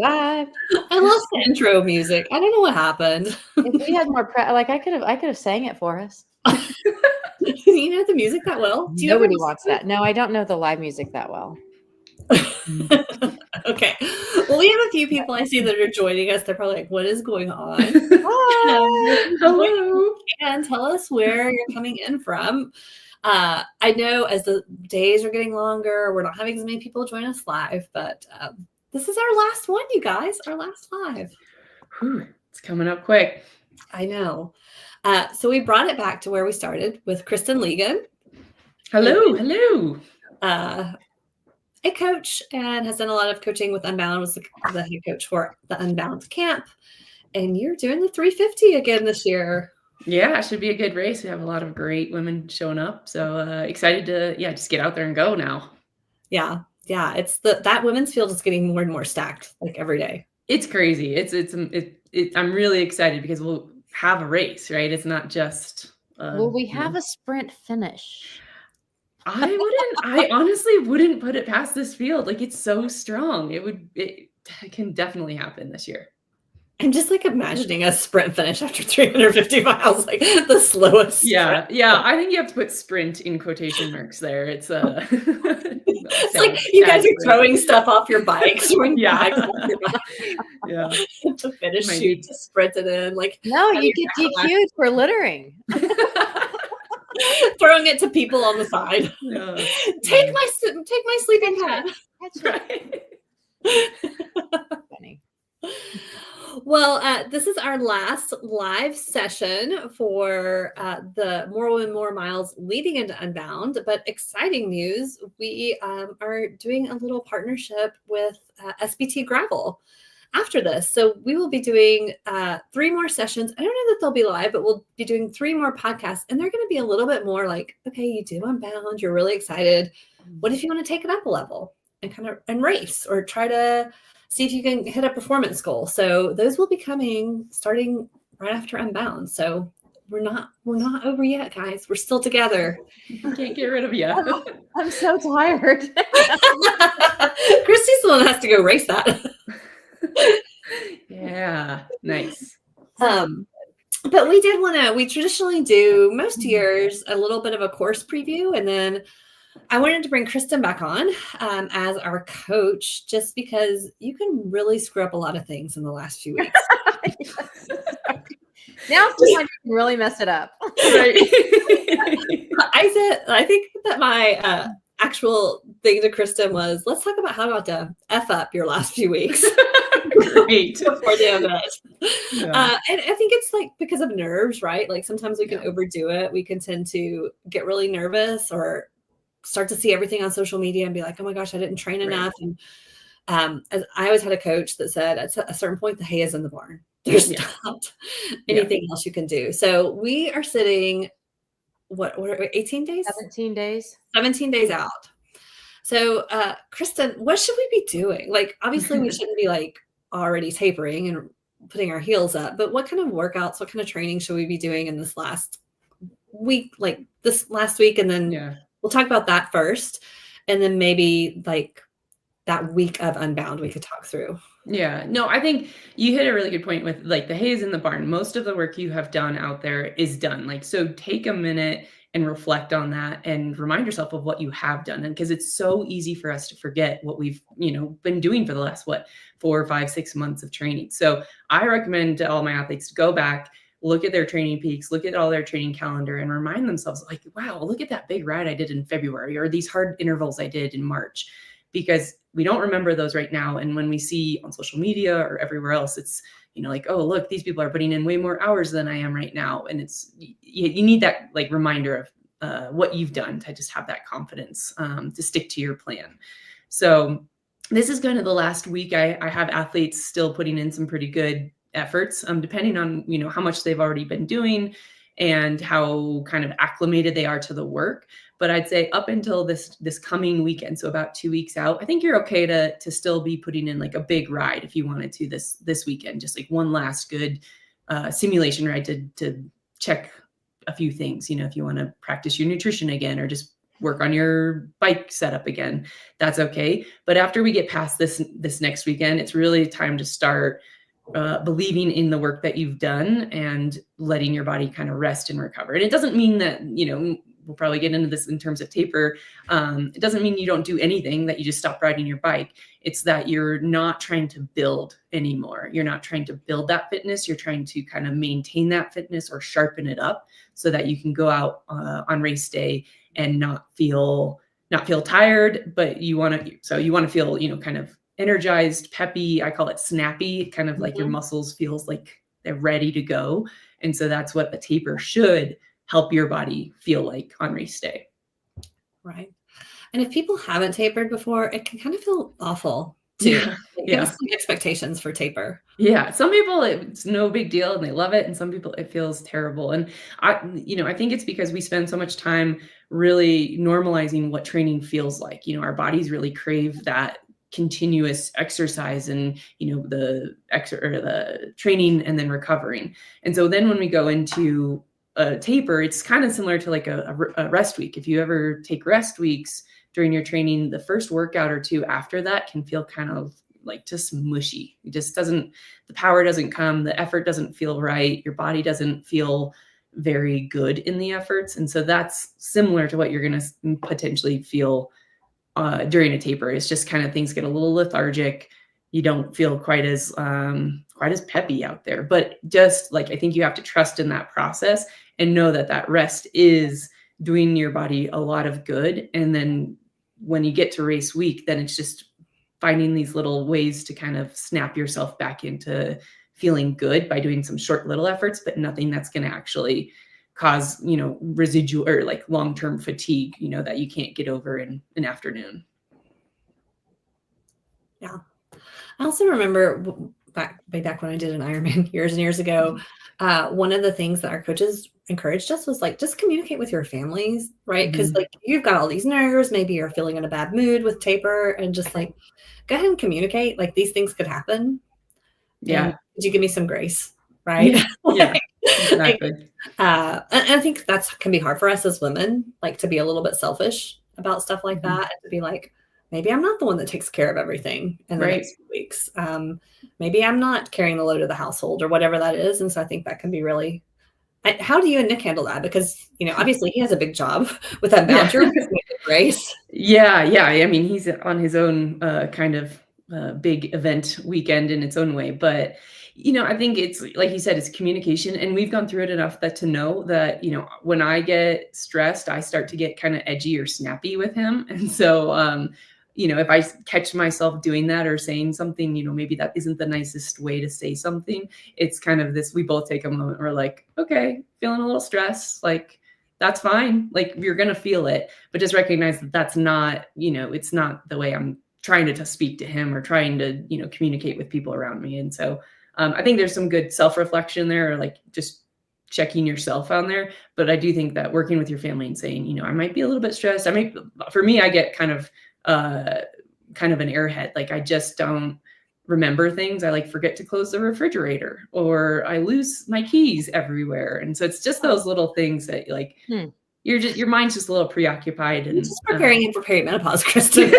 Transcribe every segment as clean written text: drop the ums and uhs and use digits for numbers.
survived. I lost the intro music. I don't know what happened. If we had more I could have sang it for us. You know the music that well? Nobody wants that. No, I don't know the live music that well. Okay. Well, we have a few people I see that are joining us. They're probably like, what is going on? Hello. And tell us where you're coming in from. I know as the days are getting longer, we're not having as many people join us live, but this is our last one, you guys, our last live. Whew, it's coming up quick. I know. So we brought it back to where we started with Kristen Legan. Hello. A coach and has done a lot of coaching with Unbound, was the head coach for the Unbound camp. And you're doing the 350 again this year. Yeah, it should be a good race. We have a lot of great women showing up. So excited to, just get out there and go now. Yeah. It's that women's field is getting more and more stacked like every day. It's crazy. I'm really excited because we'll have a race, right? It's not just. Will we have a sprint finish? I honestly wouldn't put it past this field. Like, it's so strong. It can definitely happen this year. I'm just like imagining a sprint finish after 350 miles, like the slowest. Yeah. I think you have to put sprint in quotation marks there. It's it's like you guys are throwing stuff off your bikes. Yeah. To finish shoot, to sprint it in. Like, no, you get DQ'd for littering. Throwing it to people on the side. Yeah. Take my sleeping pad. That's right. Funny. Well, this is our last live session for the More Women, More Miles leading into Unbound. But exciting news, we are doing a little partnership with SBT Gravel after this. So we will be doing 3 more sessions. I don't know that they'll be live, but we'll be doing 3 more podcasts. And they're going to be a little bit more like, okay, you do Unbound, you're really excited. What if you want to take it up a level and race or try to see if you can hit a performance goal? So those will be coming starting right after Unbound. So we're not over yet, guys. We're still together. Can't get rid of you. I'm so tired. Kristi's the one that has to go race that. Yeah, nice. But we traditionally do most years a little bit of a course preview, and then I wanted to bring Kristen back on as our coach, just because you can really screw up a lot of things in the last few weeks. Now it's just like you can really mess it up. Right. I think that my actual thing to Kristen was, let's talk about how to F up your last few weeks. Great. Before the event. Yeah. And I think it's like because of nerves, right? Like sometimes we can overdo it. We can tend to get really nervous or start to see everything on social media and be like, oh my gosh, I didn't train enough. And as I always had a coach that said at a certain point, the hay is in the barn. There's not anything else you can do. So we are sitting, what 18 days? 17 days. 17 days out. So Kristen, what should we be doing? Like, obviously we shouldn't be like already tapering and putting our heels up, but what kind of workouts, what kind of training should we be doing in this last week, like this last week? And then we'll talk about that first. And then maybe like that week of Unbound, we could talk through. Yeah, no, I think you hit a really good point with like the hay is in the barn. Most of the work you have done out there is done. Like, so take a minute and reflect on that and remind yourself of what you have done. And because it's so easy for us to forget what we've, been doing for the last, 4, 5, 6 months of training. So I recommend to all my athletes to go back, look at their training peaks, look at all their training calendar and remind themselves like, wow, look at that big ride I did in February or these hard intervals I did in March, because we don't remember those right now. And when we see on social media or everywhere else, it's, like, oh, look, these people are putting in way more hours than I am right now. And it's, you need that like reminder of what you've done to just have that confidence to stick to your plan. So this is kind of the last week. I have athletes still putting in some pretty good efforts, depending on, how much they've already been doing and how kind of acclimated they are to the work. But I'd say up until this coming weekend, so about 2 weeks out, I think you're okay to still be putting in like a big ride if you wanted to this weekend, just like one last good simulation ride to check a few things, if you want to practice your nutrition again or just work on your bike setup again. That's okay. But after we get past this next weekend, it's really time to start believing in the work that you've done and letting your body kind of rest and recover. And it doesn't mean that, we'll probably get into this in terms of taper. It doesn't mean you don't do anything, that you just stop riding your bike. It's that you're not trying to build anymore. You're not trying to build that fitness. You're trying to kind of maintain that fitness or sharpen it up so that you can go out on race day and not feel tired, but you want to feel, kind of energized, peppy. I call it snappy, kind of like your muscles feels like they're ready to go. And so that's what a taper should help your body feel like on race day. Right. And if people haven't tapered before, it can kind of feel awful too. Give us some expectations for taper. Yeah. Some people, it's no big deal and they love it. And some people it feels terrible. And I think it's because we spend so much time really normalizing what training feels like. Our bodies really crave that continuous exercise and, the training and then recovering. And so then when we go into a taper, it's kind of similar to like a rest week. If you ever take rest weeks during your training, the first workout or two after that can feel kind of like just mushy. It just the power doesn't come, the effort doesn't feel right, your body doesn't feel very good in the efforts. And so that's similar to what you're going to potentially feel during a taper. It's just kind of things get a little lethargic. You don't feel quite as peppy out there, but just like, I think you have to trust in that process and know that rest is doing your body a lot of good. And then when you get to race week, then it's just finding these little ways to kind of snap yourself back into feeling good by doing some short little efforts, but nothing that's going to actually cause, residual or like long-term fatigue, that you can't get over in an afternoon. Yeah. I also remember way back when I did an Ironman years and years ago, one of the things that our coaches encouraged us was like, just communicate with your families, right? Because like you've got all these nerves, maybe you're feeling in a bad mood with taper, and just like, go ahead and communicate. Like these things could happen. Yeah. And could you give me some grace? Right. Yeah, exactly. And I think that can be hard for us as women, like to be a little bit selfish about stuff like that, and to be like, maybe I'm not the one that takes care of everything in the next few weeks. Maybe I'm not carrying the load of the household or whatever that is. And so I think that can be really, how do you and Nick handle that? Because, obviously he has a big job with Unbound. You're race. Yeah. I mean, he's on his own kind of big event weekend in its own way. But, I think it's like you said, it's communication. And we've gone through it enough to know that, when I get stressed, I start to get kind of edgy or snappy with him. And so, if I catch myself doing that or saying something, maybe that isn't the nicest way to say something. It's kind of this, we both take a moment. We're like, okay, feeling a little stressed. Like, that's fine. Like, you're going to feel it, but just recognize that that's not, it's not the way I'm trying to speak to him or trying to, communicate with people around me. And so I think there's some good self-reflection there, or like just checking yourself on there. But I do think that working with your family and saying, I might be a little bit stressed. For me, I get kind of an airhead. Like I just don't remember things. I like forget to close the refrigerator, or I lose my keys everywhere. And so it's just those little things that like, your mind's just a little preoccupied. And you're just preparing him for perimenopause, Kristen.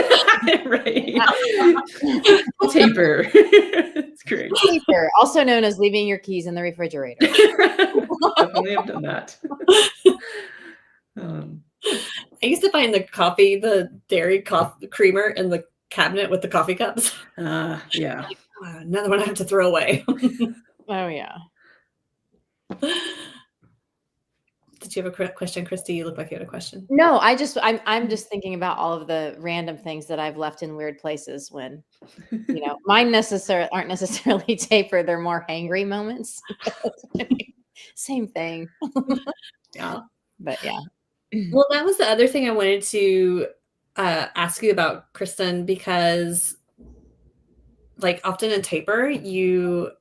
Right. Taper. It's great. Taper, also known as leaving your keys in the refrigerator. Definitely have done that. I used to find the dairy coffee creamer in the cabinet with the coffee cups. Yeah. Like, another one I have to throw away. Oh yeah. Did you have a question, Kristi? You look like you had a question. No, I'm just thinking about all of the random things that I've left in weird places when, mine aren't necessarily taper. They're more hangry moments. Same thing. Yeah. But yeah. Well, that was the other thing I wanted to ask you about, Kristen, because like often in taper, you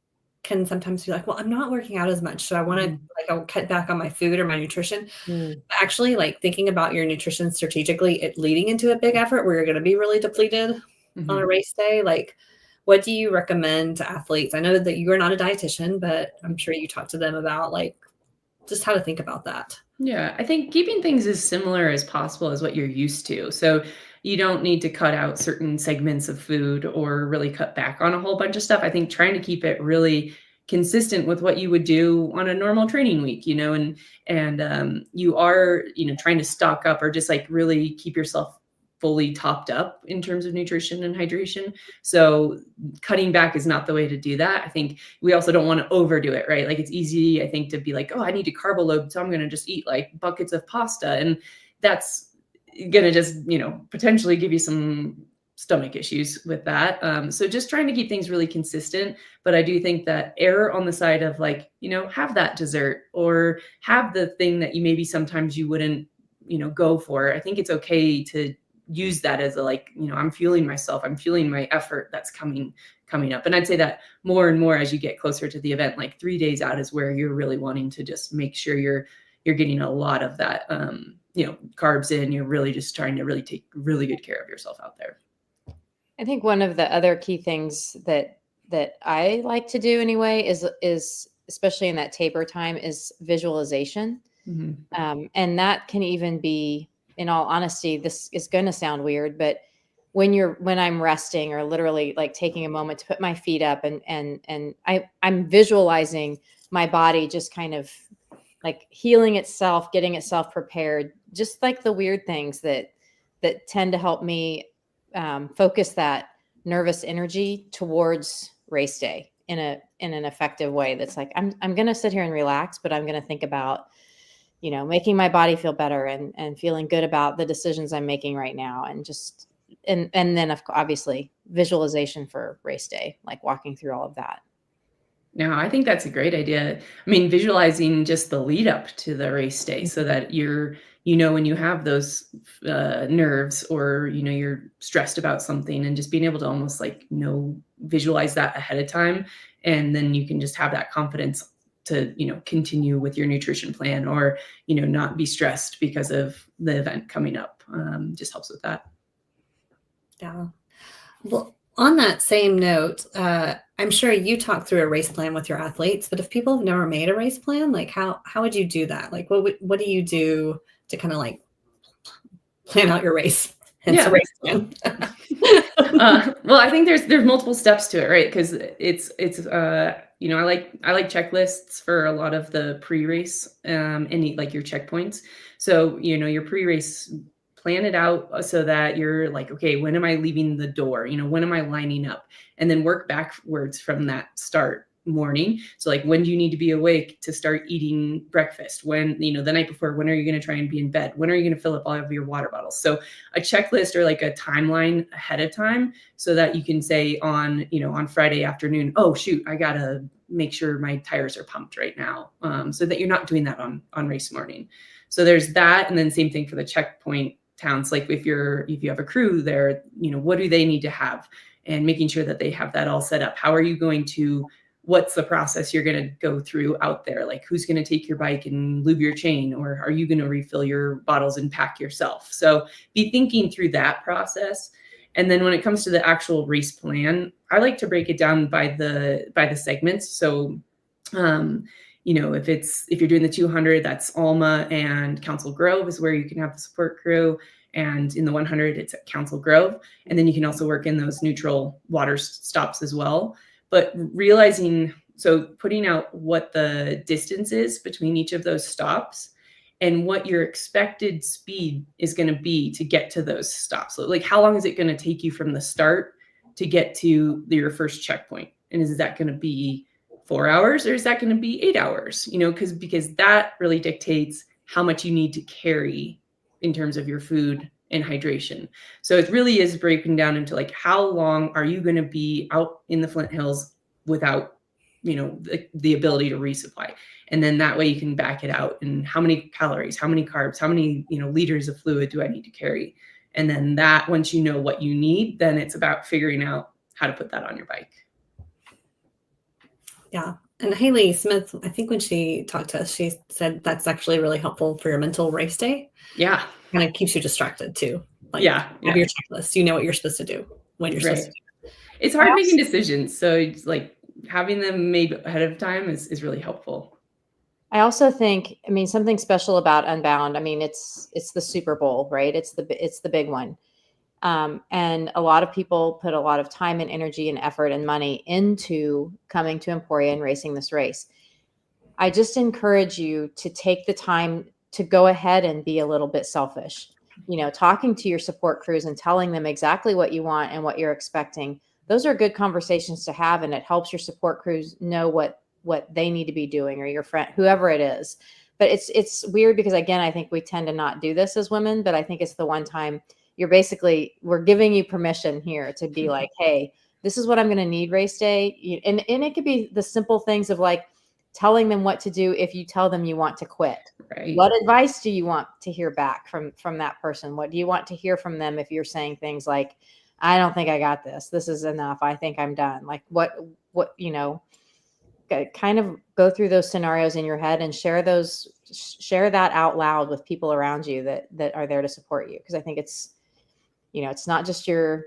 can sometimes be like, well, I'm not working out as much, so I want to I'll cut back on my food or my nutrition. But actually, like thinking about your nutrition strategically, leading into a big effort where you're going to be really depleted on a race day. Like, what do you recommend to athletes? I know that you are not a dietitian, but I'm sure you talk to them about like just how to think about that. Yeah, I think keeping things as similar as possible as what you're used to. So you don't need to cut out certain segments of food or really cut back on a whole bunch of stuff. I think trying to keep it really consistent with what you would do on a normal training week, and you are, trying to stock up or just like really keep yourself fully topped up in terms of nutrition and hydration. So cutting back is not the way to do that. I think we also don't want to overdo it, right? Like it's easy, I think, to be like, oh, I need to carb load, so I'm going to just eat like buckets of pasta. And that's going to just, potentially give you some stomach issues with that. So just trying to keep things really consistent. But I do think that err on the side of like, have that dessert or have the thing that you maybe sometimes you wouldn't, go for. I think it's okay to use that as a like, I'm fueling myself, I'm fueling my effort that's coming up. And I'd say that more and more as you get closer to the event, like 3 days out is where you're really wanting to just make sure you're getting a lot of that carbs in. You're really just trying to really take really good care of yourself out there. I think one of the other key things that I like to do anyway is especially in that taper time is visualization. Mm-hmm. And that can even be, in all honesty, this is going to sound weird, but when I'm resting or literally like taking a moment to put my feet up and I'm visualizing my body just kind of like healing itself, getting itself prepared, just like the weird things that tend to help me focus that nervous energy towards race day in an effective way. That's like, I'm going to sit here and relax, but I'm going to think about, making my body feel better and feeling good about the decisions I'm making right now. And just, and then obviously visualization for race day, like walking through all of that. No, I think that's a great idea. I mean, visualizing just the lead up to the race day so that you're, when you have those nerves or, you're stressed about something and just being able to almost like, visualize that ahead of time. And then you can just have that confidence to, continue with your nutrition plan or, not be stressed because of the event coming up. Just helps with that. Yeah. Well, on that same note, I'm sure you talk through a race plan with your athletes, but if people have never made a race plan, like how would you do that? Like what do you do to kind of like plan out your race? Hence a race plan. Well, I think there's multiple steps to it, right? Because it's I like checklists for a lot of the pre-race and like your checkpoints. So your pre-race, plan it out so that you're like, okay, when am I leaving the door? When am I lining up? And then work backwards from that start morning. So like, when do you need to be awake to start eating breakfast? When, the night before, when are you going to try and be in bed? When are you going to fill up all of your water bottles? So a checklist or like a timeline ahead of time so that you can say on Friday afternoon, oh shoot, I got to make sure my tires are pumped right now. So that you're not doing that on race morning. So there's that. And then same thing for the checkpoint towns. Like if you have a crew there, what do they need to have, and making sure that they have that all set up. How are you going to, what's the process you're going to go through out there? Like who's going to take your bike and lube your chain, or are you going to refill your bottles and pack yourself? So be thinking through that process. And then when it comes to the actual race plan, I like to break it down by the segments. So if you're doing the 200, that's Alma and Council Grove is where you can have the support crew. And in the 100, it's at Council Grove. And then you can also work in those neutral water stops as well. But putting out what the distance is between each of those stops and what your expected speed is going to be to get to those stops. So like, how long is it going to take you from the start to get to your first checkpoint? And is that going to be 4 hours, or is that going to be 8 hours? Because that really dictates how much you need to carry in terms of your food and hydration. So it really is breaking down into like, how long are you going to be out in the Flint Hills without, the ability to resupply? And then that way you can back it out, and how many calories, how many carbs, how many, liters of fluid do I need to carry? And then that, once you know what you need, then it's about figuring out how to put that on your bike. Yeah. And Haley Smith, I think when she talked to us, she said that's actually really helpful for your mental race day. Yeah. Kind of keeps you distracted too. Like, yeah. Have your checklist. You know what you're supposed to do when you're supposed to do it. It's hard making decisions. So it's like having them made ahead of time is really helpful. I also think, I mean, something special about Unbound. I mean, it's the Super Bowl, right? It's the big one. And a lot of people put a lot of time and energy and effort and money into coming to Emporia and racing this race. I just encourage you to take the time to go ahead and be a little bit selfish. Talking to your support crews and telling them exactly what you want and what you're expecting. Those are good conversations to have, and it helps your support crews know what they need to be doing, or your friend, whoever it is. But it's weird because, again, I think we tend to not do this as women, but I think it's the one time we're giving you permission here to be like, hey, this is what I'm going to need race day. And it could be the simple things of like telling them what to do if you tell them you want to quit. Right. What advice do you want to hear back from that person? What do you want to hear from them if you're saying things like, I don't think I got this. This is enough. I think I'm done. Like what kind of go through those scenarios in your head and share that out loud with people around you that are there to support you. Because I think it's not just your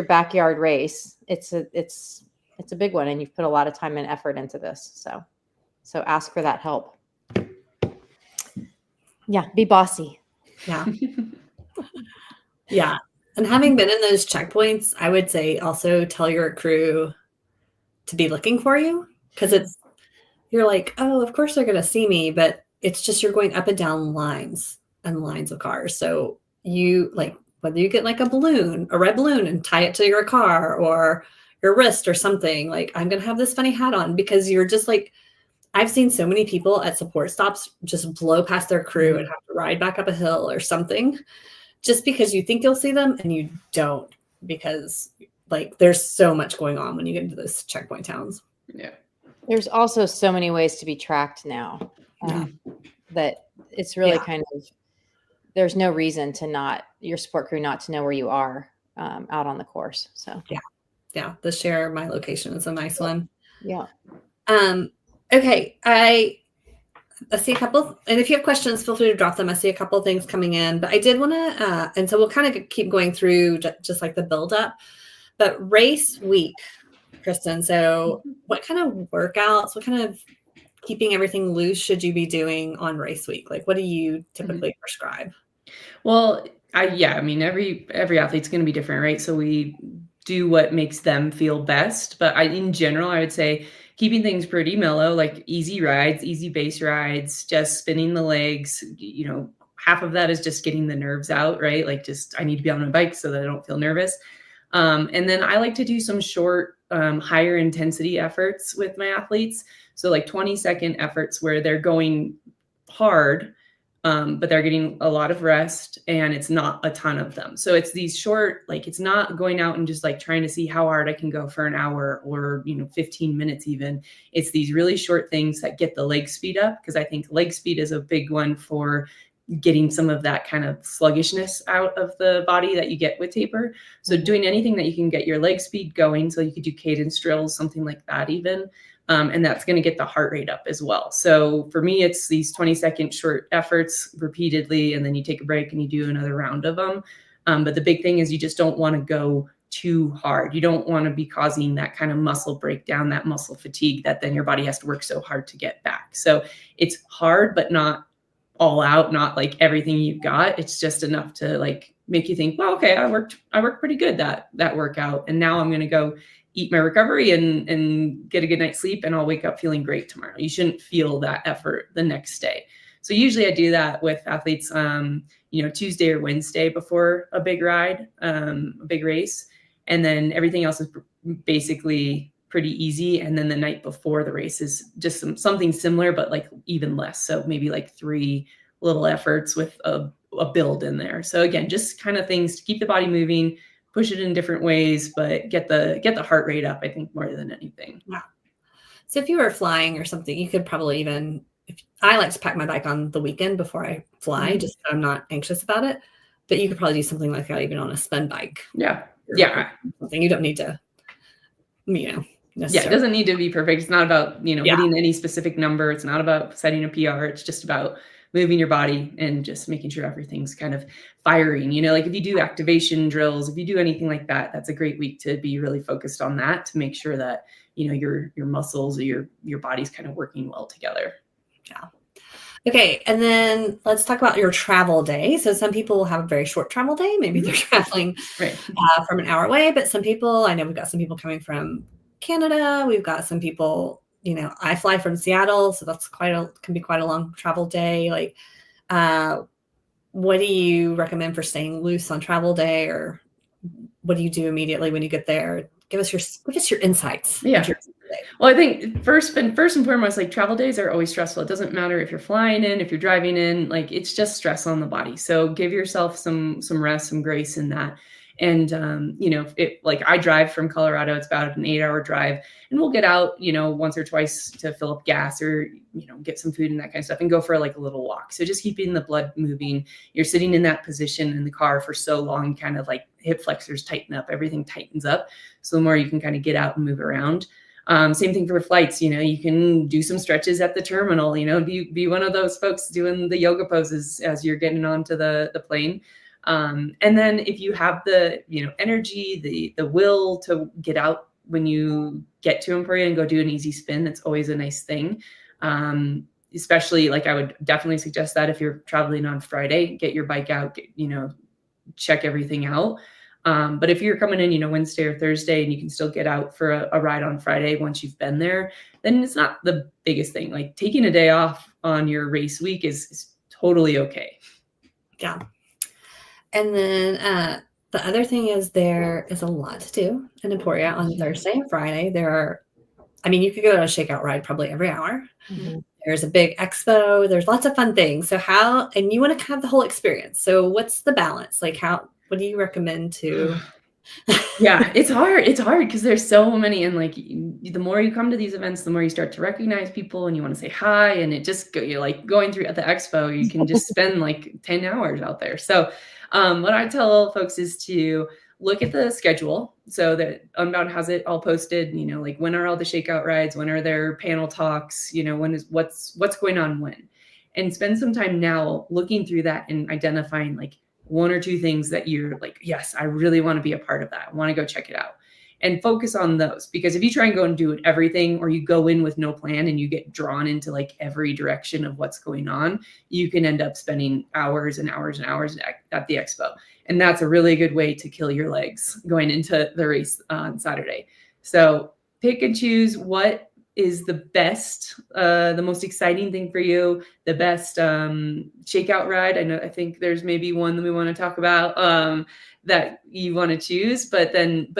backyard race. It's a big one, and you've put a lot of time and effort into this. So ask for that help. Yeah, be bossy. Yeah. Yeah. And having been in those checkpoints, I would say also tell your crew to be looking for you, because you're like, oh, of course they're going to see me, but it's just you're going up and down lines and lines of cars. So you whether you get like a red balloon and tie it to your car or your wrist or something, like I'm going to have this funny hat on, because you're just like, I've seen so many people at support stops just blow past their crew and have to ride back up a hill or something, just because you think you'll see them and you don't, because like there's so much going on when you get into those checkpoint towns. Yeah. There's also so many ways to be tracked now that it's really kind of, there's no reason your support crew not to know where you are out on the course. So yeah, the share my location is a nice one. Yeah. Okay, I see a couple, and if you have questions, feel free to drop them. I see a couple things coming in, but I did want to, and so we'll kind of keep going through just like the build up, but race week, Kristen. So what kind of workouts, what kind of keeping everything loose should you be doing on race week? Like, what do you typically prescribe? Well, I mean, every athlete's going to be different, right? So we do what makes them feel best. But in general, I would say keeping things pretty mellow, like easy rides, easy base rides, just spinning the legs. Half of that is just getting the nerves out, right? Like I need to be on my bike so that I don't feel nervous. And then I like to do some short, higher intensity efforts with my athletes. So like 20-second efforts where they're going hard, but they're getting a lot of rest, and it's not a ton of them. So it's these short, like it's not going out and just like trying to see how hard I can go for an hour or 15 minutes even. It's these really short things that get the leg speed up, because I think leg speed is a big one for getting some of that kind of sluggishness out of the body that you get with taper. So doing anything that you can get your leg speed going, so you could do cadence drills, something like that even. And that's going to get the heart rate up as well. So for me, it's these 20-second short efforts repeatedly, and then you take a break and you do another round of them. But the big thing is you just don't want to go too hard. You don't want to be causing that kind of muscle breakdown, that muscle fatigue that then your body has to work so hard to get back. So it's hard, but not all out, not like everything you've got. It's just enough to like make you think, well, okay, I worked pretty good that workout. And now I'm going to go eat my recovery and get a good night's sleep, and I'll wake up feeling great tomorrow. You shouldn't feel that effort the next day. So usually I do that with athletes, Tuesday or Wednesday before a big ride, a big race. And then everything else is basically pretty easy. And then the night before the race is just something similar, but like even less. So maybe like 3 little efforts with a build in there. So again, just kind of things to keep the body moving, push it in different ways, but get the heart rate up, I think, more than anything. Wow. So if you were flying or something, you could probably even, I like to pack my bike on the weekend before I fly, just so I'm not anxious about it. But you could probably do something like that even on a spin bike. Yeah. Something you don't need to, necessarily. Yeah, it doesn't need to be perfect. It's not about, hitting any specific number. It's not about setting a PR. It's just about moving your body and just making sure everything's kind of firing. Like if you do activation drills, if you do anything like that, that's a great week to be really focused on that, to make sure that, your muscles or your body's kind of working well together. Yeah. Okay, and then let's talk about your travel day. So some people will have a very short travel day. Maybe they're traveling Right. from an hour away, but some people, I know we've got some people coming from Canada. We've got some people, I fly from Seattle, so that's can be quite a long travel day. Like, what do you recommend for staying loose on travel day, or what do you do immediately when you get there? Give us your insights. Yeah. Well, I think first and foremost, like travel days are always stressful. It doesn't matter if you're flying in, if you're driving in, like it's just stress on the body. So give yourself some rest, some grace in that. And like I drive from Colorado, it's about an 8-hour drive, and we'll get out, once or twice to fill up gas or, get some food and that kind of stuff and go for like a little walk. So just keeping the blood moving. You're sitting in that position in the car for so long, kind of like hip flexors tighten up, everything tightens up. So the more you can kind of get out and move around. Same thing for flights, you can do some stretches at the terminal, be one of those folks doing the yoga poses as you're getting onto the plane. And then if you have the, energy, the will to get out when you get to Emporia and go do an easy spin, that's always a nice thing. Especially like I would definitely suggest that if you're traveling on Friday, get your bike out, check everything out. But if you're coming in, Wednesday or Thursday and you can still get out for a ride on Friday once you've been there, then it's not the biggest thing. Like taking a day off on your race week is totally okay. Yeah. And then the other thing is there is a lot to do in Emporia on Thursday and Friday. You could go on a shakeout ride probably every hour. Mm-hmm. There's a big expo. There's lots of fun things. So and you want to have the whole experience. So what's the balance? Like what do you recommend to? Yeah, it's hard. It's hard because there's so many. And like the more you come to these events, the more you start to recognize people and you want to say hi. And you're like going through at the expo, you can just spend like 10 hours out there. So what I tell folks is to look at the schedule so that Unbound has it all posted, like when are all the shakeout rides, when are their panel talks, what's going on when, and spend some time now looking through that and identifying like one or two things that you're like, yes, I really want to be a part of that. I want to go check it out and focus on those. Because if you try and go and do everything, or you go in with no plan and you get drawn into like every direction of what's going on, you can end up spending hours and hours and hours at the expo. And that's a really good way to kill your legs going into the race on Saturday. So pick and choose what is the best, the most exciting thing for you, the best shakeout ride. I think there's maybe one that we want to talk about that you want to choose, but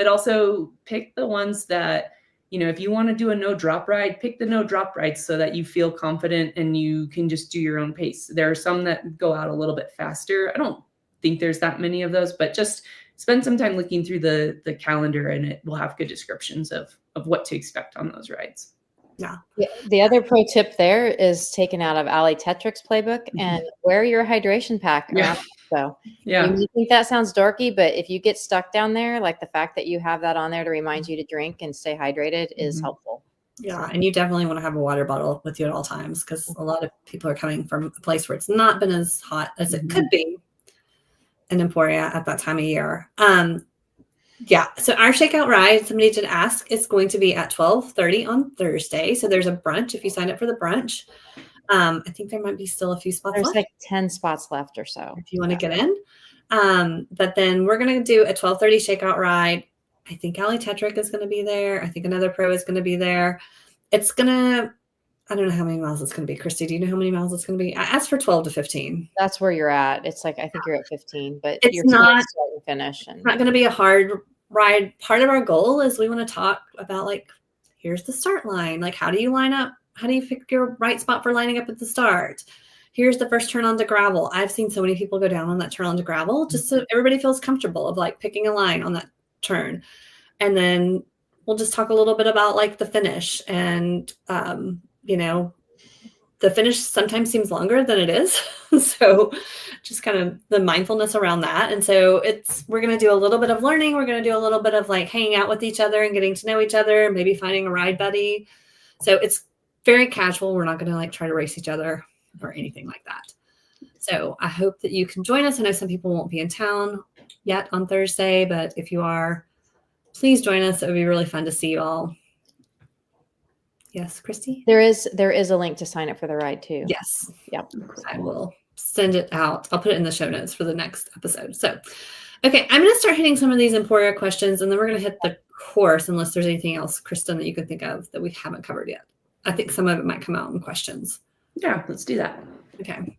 also pick the ones that, if you want to do a no drop ride, pick the no drop rides so that you feel confident and you can just do your own pace. There are some that go out a little bit faster. I don't think there's that many of those, but just spend some time looking through the calendar and it will have good descriptions of what to expect on those rides. Yeah. The other pro tip there is taken out of Ali Tetrick's playbook and wear your hydration pack around. So you think that sounds dorky, but if you get stuck down there, like the fact that you have that on there to remind you to drink and stay hydrated is helpful. Yeah. And you definitely want to have a water bottle with you at all times, because a lot of people are coming from a place where it's not been as hot as it could be in Emporia at that time of year. Yeah. So our shakeout ride, somebody did ask, is going to be at 12:30 on Thursday. So there's a brunch if you sign up for the brunch. I think there might be still a few spots left. There's like 10 spots left or so. If you want to get in. But then we're going to do a 12:30 shakeout ride. I think Ali Tetrick is going to be there. I think another pro is going to be there. It's going to, I don't know how many miles it's going to be. Kristi, do you know how many miles it's going to be? I asked for 12 to 15. That's where you're at. It's like, I think you're at 15, but it's you're not start and finish. And it's not going to be a hard ride. Part of our goal is we want to talk about like, here's the start line. Like, how do you line up? How do you pick your right spot for lining up at the start? Here's the first turn onto gravel. I've seen so many people go down on that turn onto gravel just so everybody feels comfortable of like picking a line on that turn. And then we'll just talk a little bit about like the finish. And, the finish sometimes seems longer than it is. So just kind of the mindfulness around that. And so we're going to do a little bit of learning. We're going to do a little bit of like hanging out with each other and getting to know each other, maybe finding a ride buddy. So it's very casual. We're not going to like try to race each other or anything like that. So I hope that you can join us. I know some people won't be in town yet on Thursday, but if you are, please join us. It would be really fun to see you all. Yes, Kristi? There is a link to sign up for the ride too. Yes. Yep. I will send it out. I'll put it in the show notes for the next episode. So, okay, I'm going to start hitting some of these Emporia questions, and then we're going to hit the course unless there's anything else, Kristen, that you can think of that we haven't covered yet. I think some of it might come out in questions. Yeah, let's do that. Okay.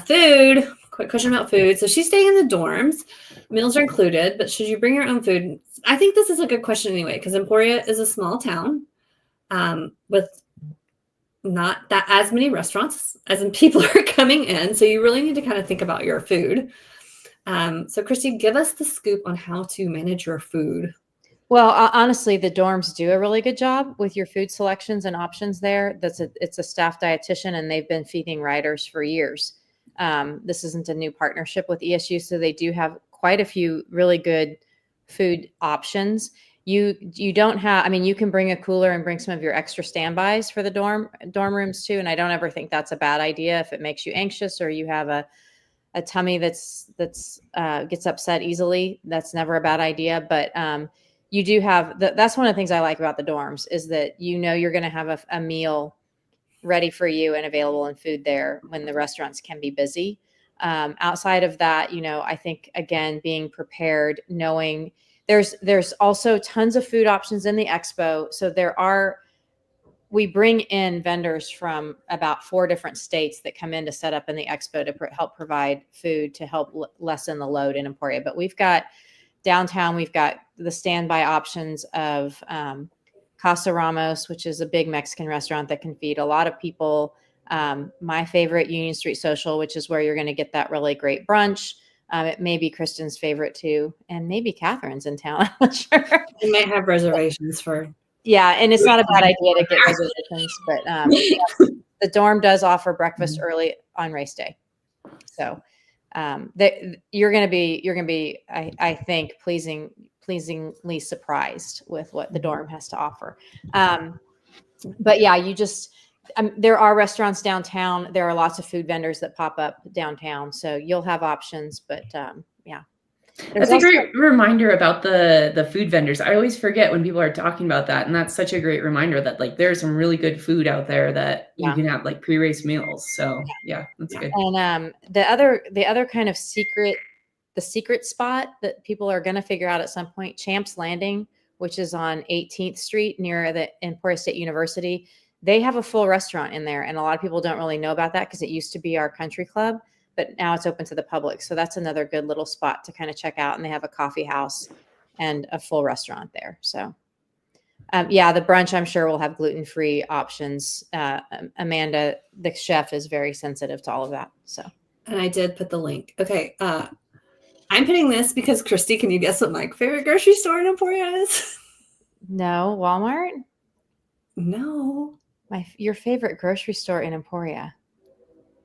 Food. Quick question about food. So she's staying in the dorms. Meals are included, but should you bring your own food? I think this is a good question anyway, because Emporia is a small town with not that as many restaurants as in people are coming in. So you really need to kind of think about your food. So Kristi, give us the scoop on how to manage your food. Well, honestly, the dorms do a really good job with your food selections and options there. It's a staff dietitian, and they've been feeding riders for years. This isn't a new partnership with ESU, so they do have quite a few really good food options. You don't have, I mean, you can bring a cooler and bring some of your extra standbys for the dorm rooms too. And I don't ever think that's a bad idea if it makes you anxious or you have a tummy that's gets upset easily. That's never a bad idea. But you do have that's one of the things I like about the dorms is that you're going to have a meal ready for you and available in food there when the restaurants can be busy. Outside of that, I think again being prepared, knowing there's also tons of food options in the expo. So we bring in vendors from about 4 different states that come in to set up in the expo to help provide food to help lessen the load in Emporia. But we've got downtown, we've got the standby options of Casa Ramos, which is a big Mexican restaurant that can feed a lot of people. My favorite, Union Street Social, which is where you're going to get that really great brunch. It may be Kristen's favorite too, and maybe Catherine's in town. I'm not sure. We might have reservations for. Yeah, and it's not a bad idea to get reservations, but the dorm does offer breakfast early on race day. So you're going to be, I think, pleasingly surprised with what the dorm has to offer. But yeah, there are restaurants downtown. There are lots of food vendors that pop up downtown. So you'll have options, but yeah. That's a great reminder about the food vendors. I always forget when people are talking about that. And that's such a great reminder that like there's some really good food out there that you can have like pre-race meals. So yeah, that's good. And the other kind of secret spot that people are going to figure out at some point, Champs Landing, which is on 18th Street near the Emporia State University. They have a full restaurant in there. And a lot of people don't really know about that because it used to be our country club, but now it's open to the public. So that's another good little spot to kind of check out. And they have a coffee house and a full restaurant there. So yeah, the brunch, I'm sure will have gluten-free options. Amanda, the chef, is very sensitive to all of that. So, and I did put the link. Okay. I'm putting this because Kristi, can you guess what my favorite grocery store in Emporia is? No, Walmart? No. Your favorite grocery store in Emporia?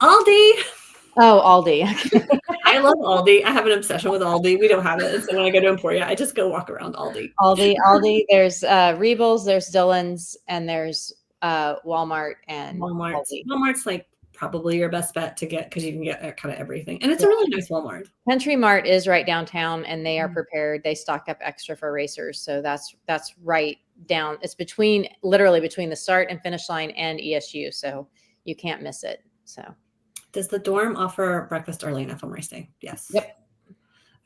Aldi. Oh, Aldi. I love Aldi. I have an obsession with Aldi. We don't have it. So when I go to Emporia, I just go walk around Aldi. Aldi. There's Rebels, there's Dillon's, and there's Walmart and Aldi. Walmart's like probably your best bet to get because you can get kind of everything. And it's a really nice Walmart. Country Mart is right downtown, and they are prepared. They stock up extra for racers. So that's right down. It's literally between the start and finish line and ESU. So you can't miss it. So. Does the dorm offer breakfast early enough on race day? Yes. Yep.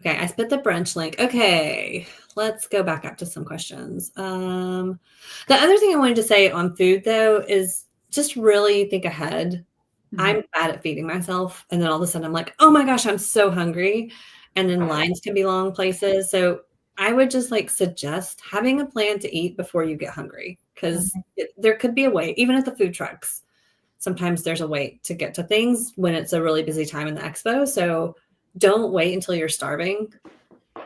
Okay, I split the brunch link. Okay, let's go back up to some questions. The other thing I wanted to say on food, though, is just really think ahead. Mm-hmm. I'm bad at feeding myself. And then all of a sudden I'm like, oh my gosh, I'm so hungry. And then lines can be long places. So I would just suggest having a plan to eat before you get hungry because there could be a wait, even at the food trucks. Sometimes there's a wait to get to things when it's a really busy time in the expo. So don't wait until you're starving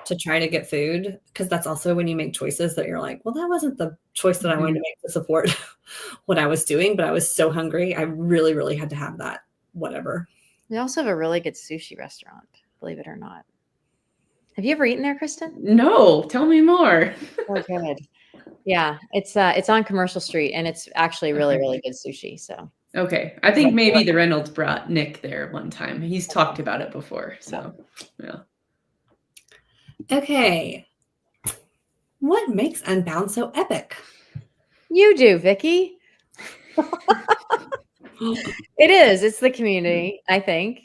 to try to get food, because that's also when you make choices that you're like, well, that wasn't the choice that I wanted to make to support what I was doing, but I was so hungry. I really, really had to have that, whatever. We also have a really good sushi restaurant, believe it or not. Have you ever eaten there, Kristen? No, tell me more. Oh, good. Yeah, it's on Commercial Street, and it's actually really, really good sushi. So. Okay. I think maybe the Reynolds brought Nick there one time. He's talked about it before. So, yeah. Okay. What makes Unbound so epic? You do, Vicky. It is. It's the community, I think.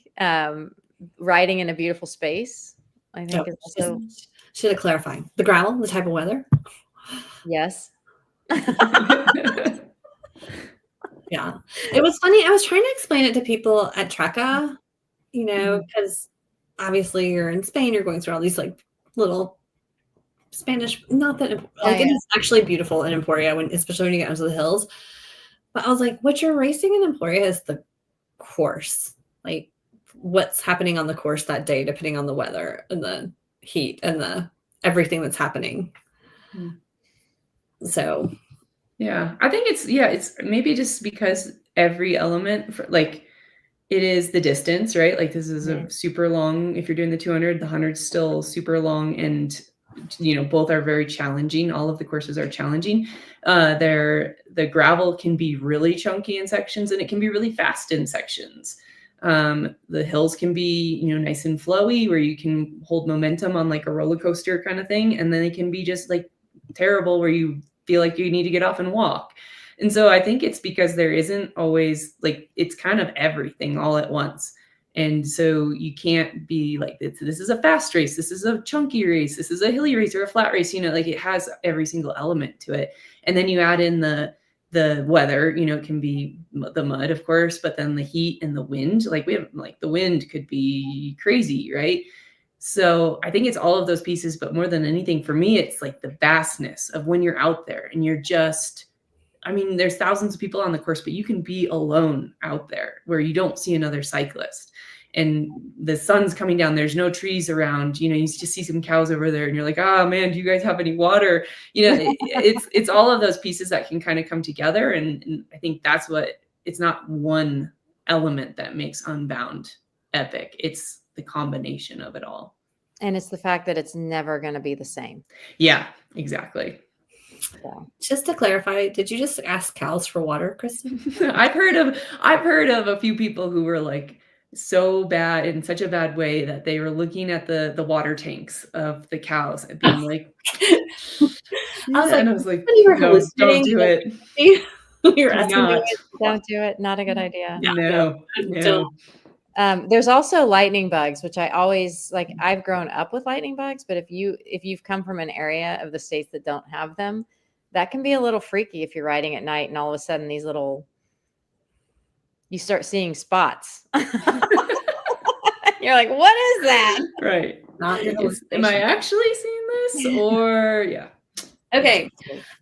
Riding in a beautiful space, I think, is also should have clarified the gravel, the type of weather. yes. Yeah, it was funny. I was trying to explain it to people at Trekka, because obviously you're in Spain, you're going through all these like little Spanish, not that like it is actually beautiful in Emporia, especially when you get into the hills. But I was like, what you're racing in Emporia is the course, like what's happening on the course that day, depending on the weather and the heat and the everything that's happening. So yeah, I think it's maybe just because every element like it is the distance, right? Like this is a super long, if you're doing the 200, the 100's still super long, and both are very challenging. All of the courses are challenging. The gravel can be really chunky in sections, and it can be really fast in sections. The hills can be, nice and flowy where you can hold momentum on like a roller coaster kind of thing. And then it can be just like terrible where you feel like you need to get off and walk. And so I think it's because there isn't always like, it's kind of everything all at once. And so you can't be like, this is a fast race, this is a chunky race, this is a hilly race or a flat race, like it has every single element to it. And then you add in the weather, it can be the mud, of course, but then the heat and the wind, like we have, like the wind could be crazy, right? So I think it's all of those pieces, but more than anything for me, it's like the vastness of when you're out there and you're just, there's thousands of people on the course, but you can be alone out there where you don't see another cyclist and the sun's coming down. There's no trees around, you just see some cows over there and you're like, oh man, do you guys have any water? It's all of those pieces that can kind of come together. And I think that's it's not one element that makes Unbound epic. It's the combination of it all. And it's the fact that it's never going to be the same. Yeah, exactly. So. Just to clarify, did you just ask cows for water, Kristen? I've heard of a few people who were like so bad in such a bad way that they were looking at the water tanks of the cows and being like, I was like, no, don't do it. You're asking don't do it. Not a good idea. No. There's also lightning bugs, which I always like. I've grown up with lightning bugs, but if you've come from an area of the states that don't have them, that can be a little freaky if you're riding at night and all of a sudden you start seeing spots. You're like, what is that? Right. Am I actually seeing this? Or yeah. Okay.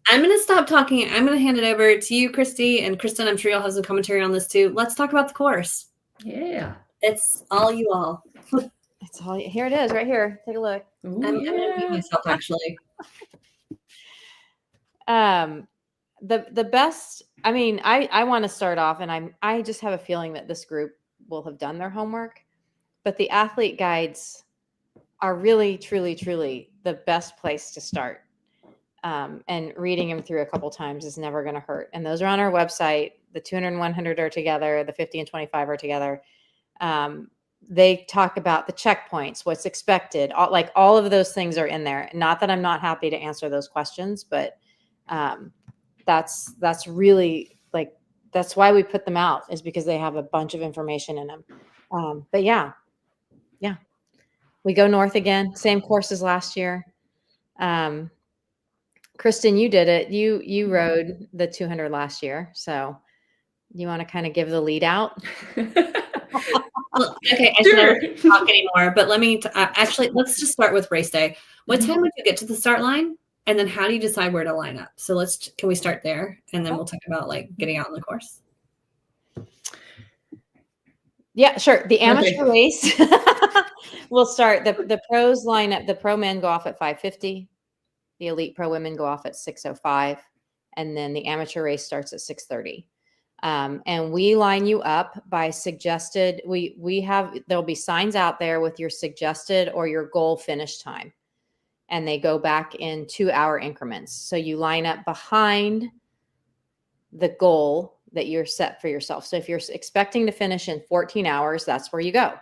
I'm going to stop talking. I'm going to hand it over to you, Kristi, and Kristen. I'm sure you'll have some commentary on this too. Let's talk about the course. Yeah. It's all you all. It's all. Here it is right here. Take a look. Ooh, I'm going to mute myself actually. The best, I want to start off, and I just have a feeling that this group will have done their homework, but the athlete guides are really, truly, truly the best place to start. And reading them through a couple times is never going to hurt. And those are on our website. The 200 and 100 are together. The 50 and 25 are together. They talk about the checkpoints, what's expected. All of those things are in there. Not that I'm not happy to answer those questions, but that's really that's why we put them out, is because they have a bunch of information in them. But yeah, we go north again, same course as last year. Kristen, you did it. You rode the 200 last year. So you want to kind of give the lead out? Well, okay, I shouldn't talk anymore, but let me actually, let's just start with race day. What time would you get to the start line? And then how do you decide where to line up? So can we start there? And then we'll talk about getting out on the course. Yeah, sure. The amateur race will start. The pros line up. The pro men go off at 5:50. The elite pro women go off at 6:05. And then the amateur race starts at 6:30. And we line you up by suggested. There'll be signs out there with your suggested or your goal finish time. And they go back in 2-hour increments. So you line up behind the goal that you're set for yourself. So if you're expecting to finish in 14 hours, that's where you go.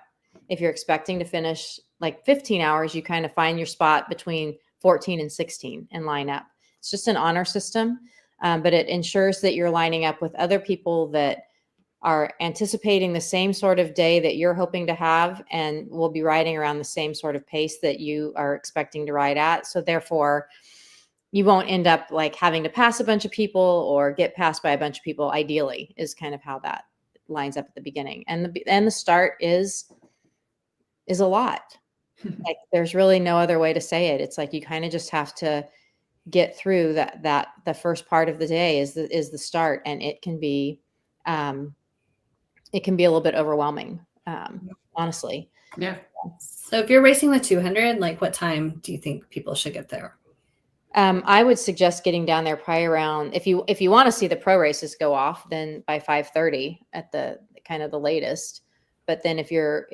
If you're expecting to finish 15 hours, you kind of find your spot between 14 and 16 and line up. It's just an honor system. but it ensures that you're lining up with other people that are anticipating the same sort of day that you're hoping to have, and will be riding around the same sort of pace that you are expecting to ride at. So therefore, you won't end up like having to pass a bunch of people or get passed by a bunch of people. Ideally, is kind of how that lines up at the beginning. And the start is a lot. Like, there's really no other way to say it. It's like you kind of just have to get through that the first part of the day is the start, and it can be a little bit overwhelming, honestly. Yeah. So if you're racing the 200, like what time do you think people should get there? I would suggest getting down there probably around, if you want to see the pro races go off, then by 5:30 at the kind of the latest. But then if you're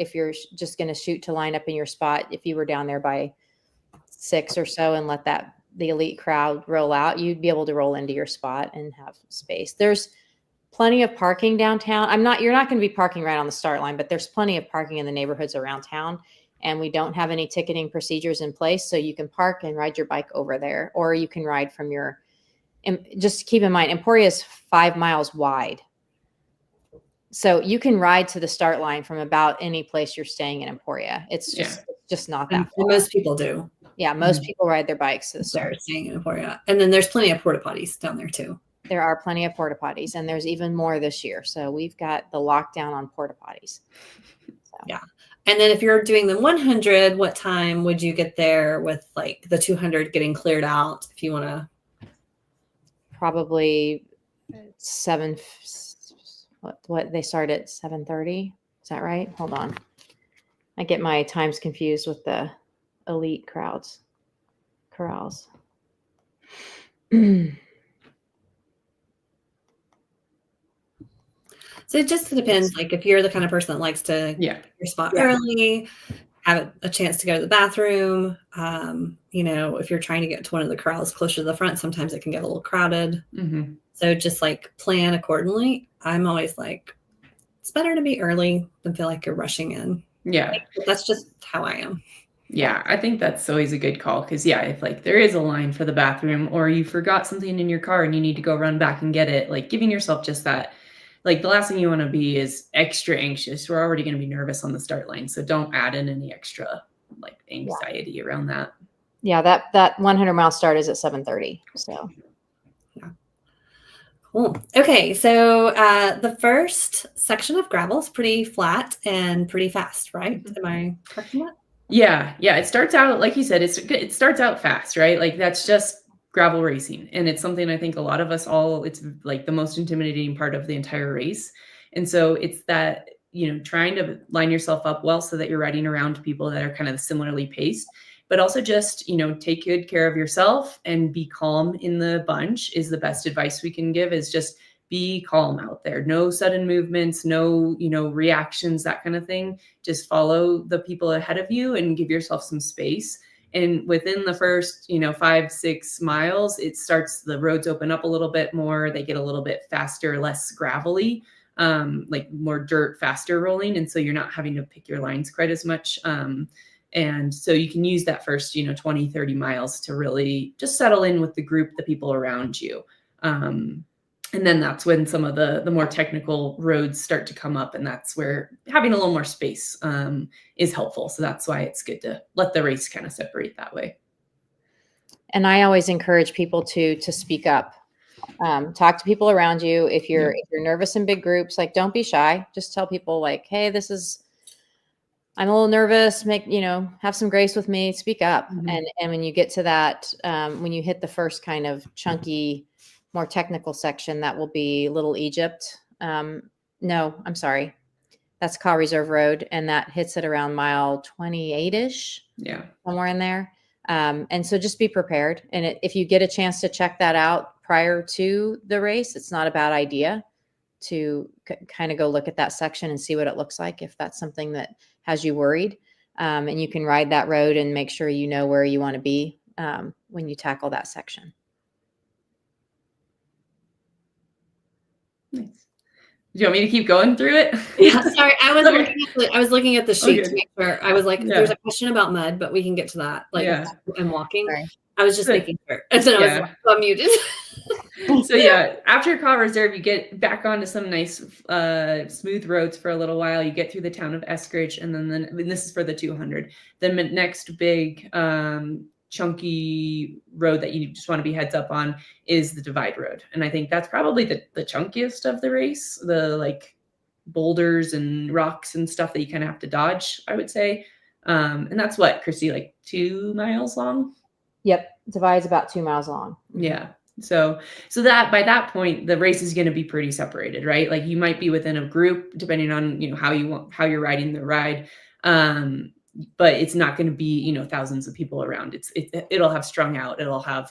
just going to shoot to line up in your spot, if you were down there by 6 or so and let the elite crowd roll out, you'd be able to roll into your spot and have space. There's plenty of parking downtown. You're not going to be parking right on the start line, but there's plenty of parking in the neighborhoods around town. And we don't have any ticketing procedures in place. So you can park and ride your bike over there, or you can ride from just keep in mind, Emporia is 5 miles wide. So you can ride to the start line from about any place you're staying in Emporia. It's just not that far. Most people do. Yeah. Most people ride their bikes to the start. Staying in Emporia. And then there's plenty of porta potties down there too. There are plenty of porta potties, and there's even more this year. So we've got the lockdown on porta potties. So. Yeah. And then if you're doing the 100, what time would you get there with like the 200 getting cleared out? If you want to, probably 7. What they start at 7:30? Is that right? Hold on, I get my times confused with the elite corrals. So it just depends. Like if you're the kind of person that likes to get your spot early, have a chance to go to the bathroom. If you're trying to get to one of the corrals closer to the front, sometimes it can get a little crowded. Mm-hmm. So just like plan accordingly. I'm always like, it's better to be early than feel like you're rushing in. Yeah. That's just how I am. Yeah, I think that's always a good call, because if like there is a line for the bathroom, or you forgot something in your car and you need to go run back and get it, like giving yourself just that. Like the last thing you want to be is extra anxious. We're already going to be nervous on the start line. So don't add in any extra like anxiety around that. Yeah. That 100-mile start is at 7:30. So. Yeah. Cool. Okay. So the first section of gravel is pretty flat and pretty fast, right? Am I correct in that? Yeah. Yeah. It starts out, like you said, it starts out fast, right? Like that's just gravel racing. And it's something I think a lot of us it's like the most intimidating part of the entire race. And so it's that, trying to line yourself up well so that you're riding around people that are kind of similarly paced, but also just, take good care of yourself and be calm in the bunch is the best advice we can give, is just be calm out there. No sudden movements, no, reactions, that kind of thing. Just follow the people ahead of you and give yourself some space. And within the first, 5-6 miles, the roads open up a little bit more. They get a little bit faster, less gravelly, like more dirt, faster rolling. And so you're not having to pick your lines quite as much. And so you can use that first, 20-30 miles to really just settle in with the group, the people around you. And then that's when some of the more technical roads start to come up, and that's where having a little more space is helpful. So that's why it's good to let the race kind of separate that way. And I always encourage people to speak up, talk to people around you. If you're nervous in big groups, like don't be shy. Just tell people like, hey, I'm a little nervous. Have some grace with me. Speak up. Mm-hmm. And when you get to that, when you hit the first kind of chunky, more technical section, that will be Little Egypt. No, I'm sorry. That's Kaw Reserve Road. And that hits it around mile 28-ish. Yeah. Somewhere in there. And so just be prepared. And if you get a chance to check that out prior to the race, it's not a bad idea to kind of go look at that section and see what it looks like, if that's something that has you worried. And you can ride that road and make sure you know where you want to be when you tackle that section. Nice. Do you want me to keep going through it? Yeah, sorry. I was looking at the sheet to make sure. I was like, there's a question about mud, but we can get to that. Like I'm walking. Sorry. I was just making sure. And then I was unmuted. So yeah, after Kaw Reserve, you get back onto some nice smooth roads for a little while. You get through the town of Eskridge, and then and this is for the 200. The next big chunky road that you just want to be heads up on is the Divide Road, and I think that's probably the chunkiest of the race. The like boulders and rocks and stuff that you kind of have to dodge, I would say. And that's what, Kristi, like 2 miles long? Yep. Divide's about 2 miles long. Yeah. So that by that point, the race is going to be pretty separated, right? Like you might be within a group depending on, how you're riding the ride. But it's not going to be, thousands of people around. It'll have strung out.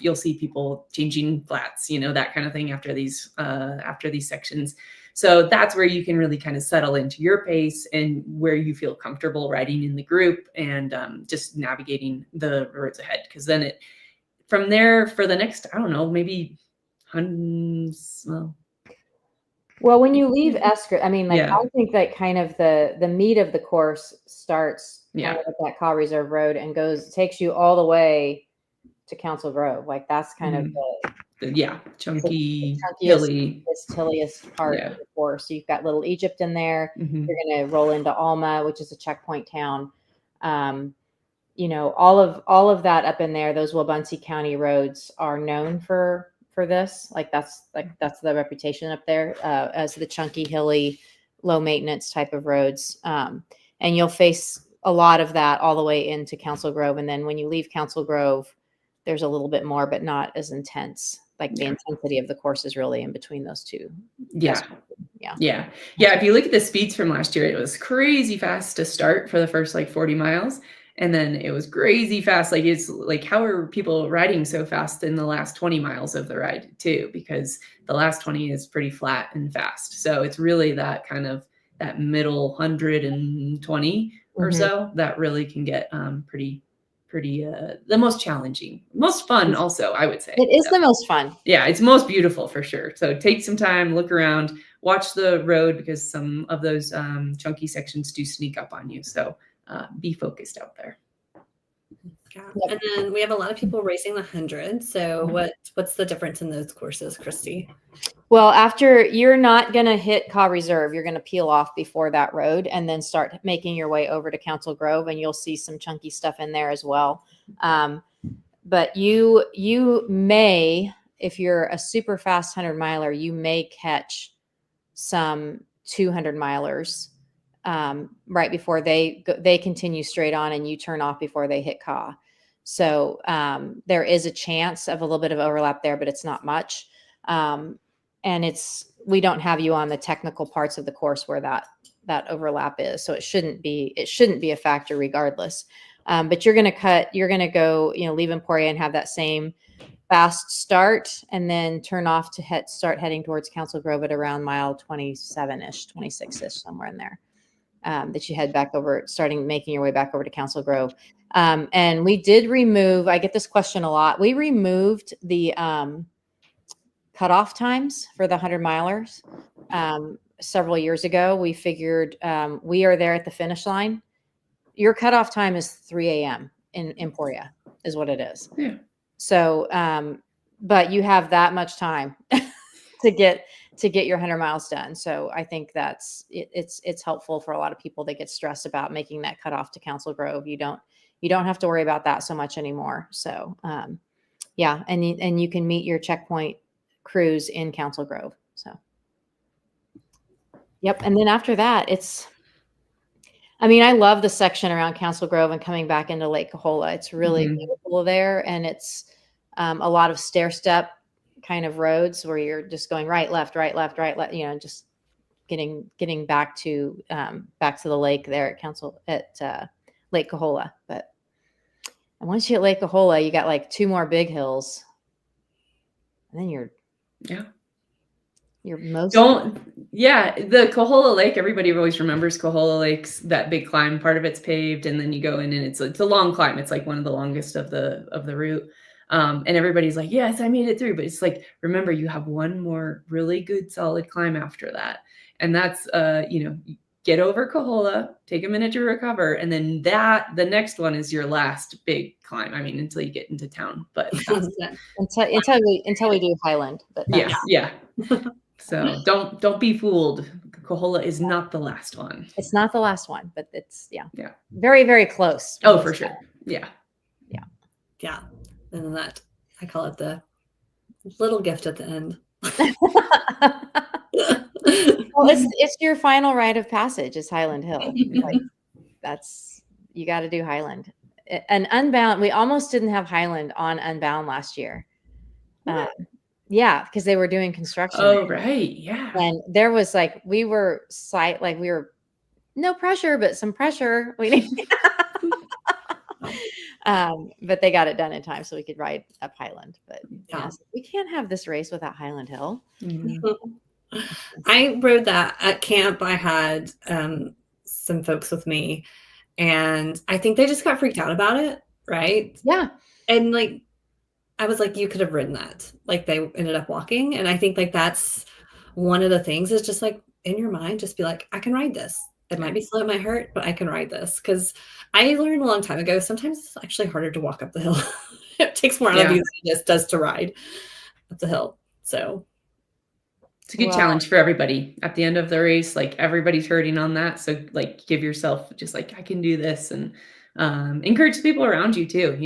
You'll see people changing flats, that kind of thing after these sections. So that's where you can really kind of settle into your pace and where you feel comfortable riding in the group and just navigating the roads ahead. Because then from there for the next, I don't know, maybe hundreds. Well, when you leave Eskridge, Yeah. I think that kind of the meat of the course starts Yeah. kind of at that Kaw Reserve Road and takes you all the way to Council Grove. Like that's kind of chunky, chunkiest, hilliest part Yeah. of the course. So you've got Little Egypt in there. Mhm. You're going to roll into Alma, which is a checkpoint town. All of that up in there, those Wabaunsee County roads are known for this. That's the reputation up there as the chunky, hilly, low maintenance type of roads. And you'll face a lot of that all the way into Council Grove. And then when you leave Council Grove, there's a little bit more, but not as intense. Like the intensity of the course is really in between those two. Yeah. If you look at the speeds from last year, it was crazy fast to start for the first 40 miles. And then it was crazy fast. It's like, how are people riding so fast in the last 20 miles of the ride too? Because the last 20 is pretty flat and fast. So it's really that kind of that middle 120 or so that really can get pretty the most challenging, most fun also, I would say. It is the most fun. Yeah, it's most beautiful for sure. So take some time, look around, watch the road because some of those chunky sections do sneak up on you. So be focused out there. Yeah. And then we have a lot of people racing the 100. So what's the difference in those courses, Kristi? Well, after you're not going to hit Kaw Reserve, you're going to peel off before that road and then start making your way over to Council Grove, and you'll see some chunky stuff in there as well. But you may, if you're a super fast 100 miler, you may catch some 200 milers right before they continue straight on and you turn off before they hit Kaw. So there is a chance of a little bit of overlap there, but it's not much. And we don't have you on the technical parts of the course where that overlap is. So it shouldn't be a factor regardless. But you're going to go, leave Emporia and have that same fast start and then turn off to start heading towards Council Grove at around mile 27-ish, 26-ish, somewhere in there. That you head back over, making your way back over to Council Grove. And we did I get this question a lot. We removed the cutoff times for the 100 milers several years ago. We figured we are there at the finish line. Your cutoff time is 3 a.m. in Emporia is what it is. Yeah. So, but you have that much time to get your 100 miles done. So I think it's helpful for a lot of people that get stressed about making that cutoff to Council Grove. You don't have to worry about that so much anymore. So, and you can meet your checkpoint crews in Council Grove. So, yep. And then after that, I love the section around Council Grove and coming back into Lake Kahola. It's really beautiful there. And it's a lot of stair step kind of roads where you're just going right, left, just getting back to the lake there at Lake Kahola. But once you hit Lake Kahola, you got 2 more big hills. And then you're the Kahola Lake, everybody always remembers Kahola Lake's that big climb. Part of it's paved, and then you go in and it's a long climb. It's one of the longest of the route. And everybody's like, yes, I made it through. But it's remember, you have one more really good solid climb after that. And that's, get over Kahola, take a minute to recover, and then the next one is your last big climb. I mean, until you get into town, but that's, until we do Highland. But yeah. So don't be fooled. Kahola is not the last one. It's not the last one, but it's Yeah. very, very close. Oh, for sure. Yeah. And then that, I call it the little gift at the end. Well, it's your final rite of passage is Highland Hill. Like, you got to do Highland. And Unbound, we almost didn't have Highland on Unbound last year. Yeah, because they were doing construction. Oh, right. Yeah. And there was we were no pressure, but some pressure. But they got it done in time so we could ride up Highland. But we can't have this race without Highland Hill. Mm-hmm. I rode that at camp. I had some folks with me, and I think they just got freaked out about it, right? Yeah. And I was like, you could have ridden that. They ended up walking. And I think that's one of the things is just in your mind, just be like, I can ride this. It might be slow, it might hurt, but I can ride this. Because I learned a long time ago, sometimes it's actually harder to walk up the hill. It takes more out of you than it just does to ride up the hill. So it's a good challenge for everybody at the end of the race. Everybody's hurting on that. So give yourself just I can do this, and encourage people around you too.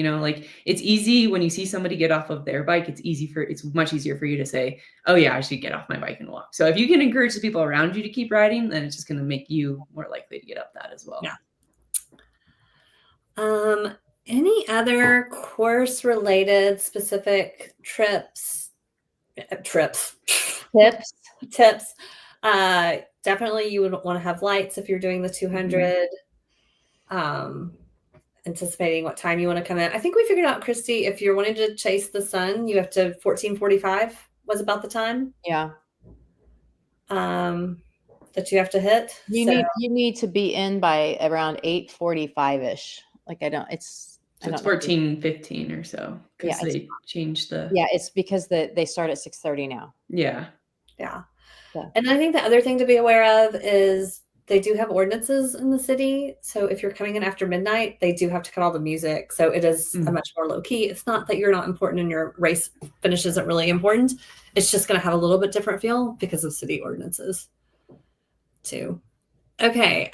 It's easy when you see somebody get off of their bike. It's much easier for you to say, oh yeah, I should get off my bike and walk. So if you can encourage the people around you to keep riding, then it's just going to make you more likely to get up that as well. Yeah. Any other course related specific tips? Definitely you would want to have lights if you're doing the 200. Anticipating what time you want to come in. I think we figured out, Kristi, if you're wanting to chase the sun, you have to 14:45 was about the time. Yeah. That you have to hit. You need to be in by around 8:45-ish. It's 14:15 or so. Because they changed the. Yeah, it's because they start at 6:30 now. Yeah. And I think the other thing to be aware of is they do have ordinances in the city. So if you're coming in after midnight, they do have to cut all the music. So it is a much more low key. It's not that you're not important and your race finish isn't really important. It's just going to have a little bit different feel because of city ordinances too. Okay.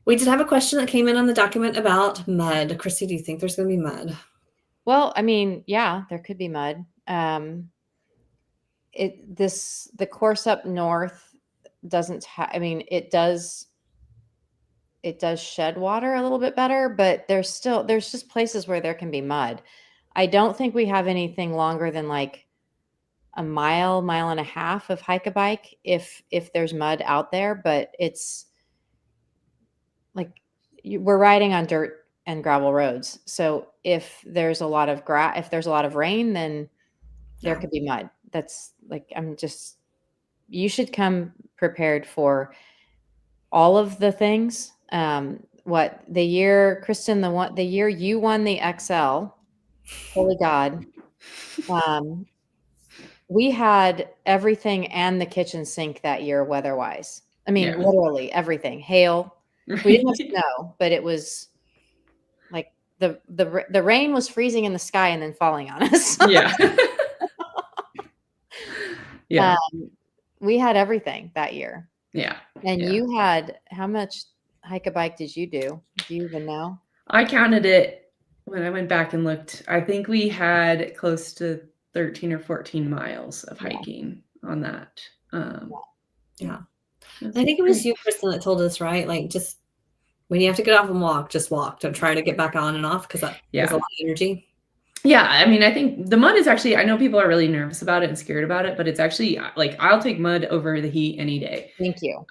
We did have a question that came in on the document about mud. Kristi, do you think there's going to be mud? Well, I mean, yeah, there could be mud. The course up north doesn't it does shed water a little bit better, but there's just places where there can be mud. I don't think we have anything longer than a mile and a half of hike-a-bike if there's mud out there, but it's we're riding on dirt and gravel roads. So if there's a lot of rain, then there could be mud. That's you should come prepared for all of the things. The year, Kristen, the year you won the XL, holy God, we had everything and the kitchen sink that year weather-wise. I mean, literally everything. Hail. Right. We didn't have snow, but it was the rain was freezing in the sky and then falling on us. Yeah. We had everything that year. Yeah. And you had, how much hike-a-bike did you do? Do you even know? I counted it when I went back and looked. I think we had close to 13 or 14 miles of hiking on that. Yeah. I think it was you, Kristen, that told us, right? Just when you have to get off and walk, just walk. Don't try to get back on and off because that is a lot of energy. Yeah, I mean, I think the mud is actually, I know people are really nervous about it and scared about it, but it's actually I'll take mud over the heat any day. Thank you.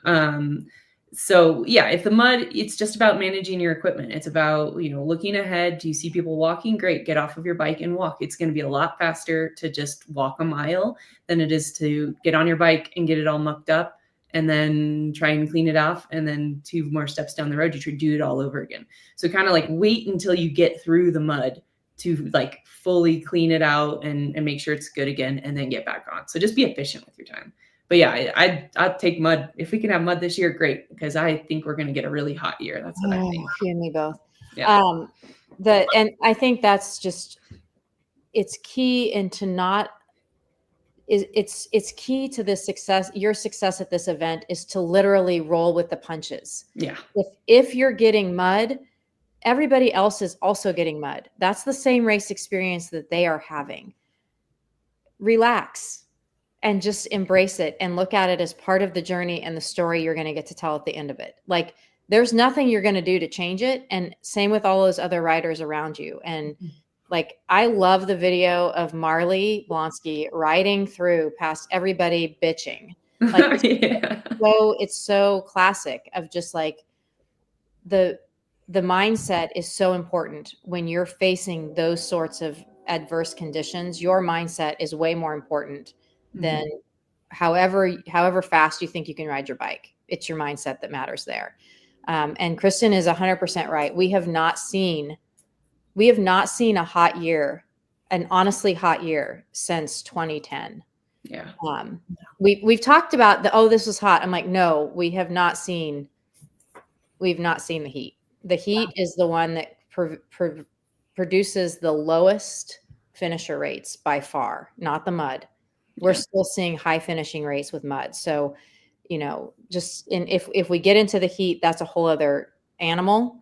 So yeah, if the mud, it's just about managing your equipment. It's about, looking ahead. Do you see people walking? Great. Get off of your bike and walk. It's going to be a lot faster to just walk a mile than it is to get on your bike and get it all mucked up and then try and clean it off. And then 2 more steps down the road, you try to do it all over again. So kind of wait until you get through the mud to fully clean it out and make sure it's good again and then get back on. So just be efficient with your time. but yeah, I'd take mud. If we can have mud this year, great, because I think we're going to get a really hot year. That's what I think. You and me both. Yeah. And I think that's just, it's key into not, it's key to the success. Your success at this event is to literally roll with the punches. Yeah. If you're getting mud, everybody else is also getting mud. That's the same race experience that they are having. Relax and just embrace it and look at it as part of the journey and the story you're going to get to tell at the end of it. Like, there's nothing you're going to do to change it. And same with all those other riders around you. And like, I love the video of Marley Blonsky riding through past everybody bitching. Like, Yeah. it's so classic of just like the mindset is so important when you're facing those sorts of adverse conditions. Your mindset is way more important than however fast you think you can ride your bike. It's your mindset that matters there. And Kristen is 100% right. We have not seen a hot year, an honestly hot year, since 2010. Yeah. We've talked about this was hot. I'm like, no, we've not seen the heat. The heat is the one that produces the lowest finisher rates by far, not the mud. We're still seeing high finishing rates with mud. So, if we get into the heat, that's a whole other animal.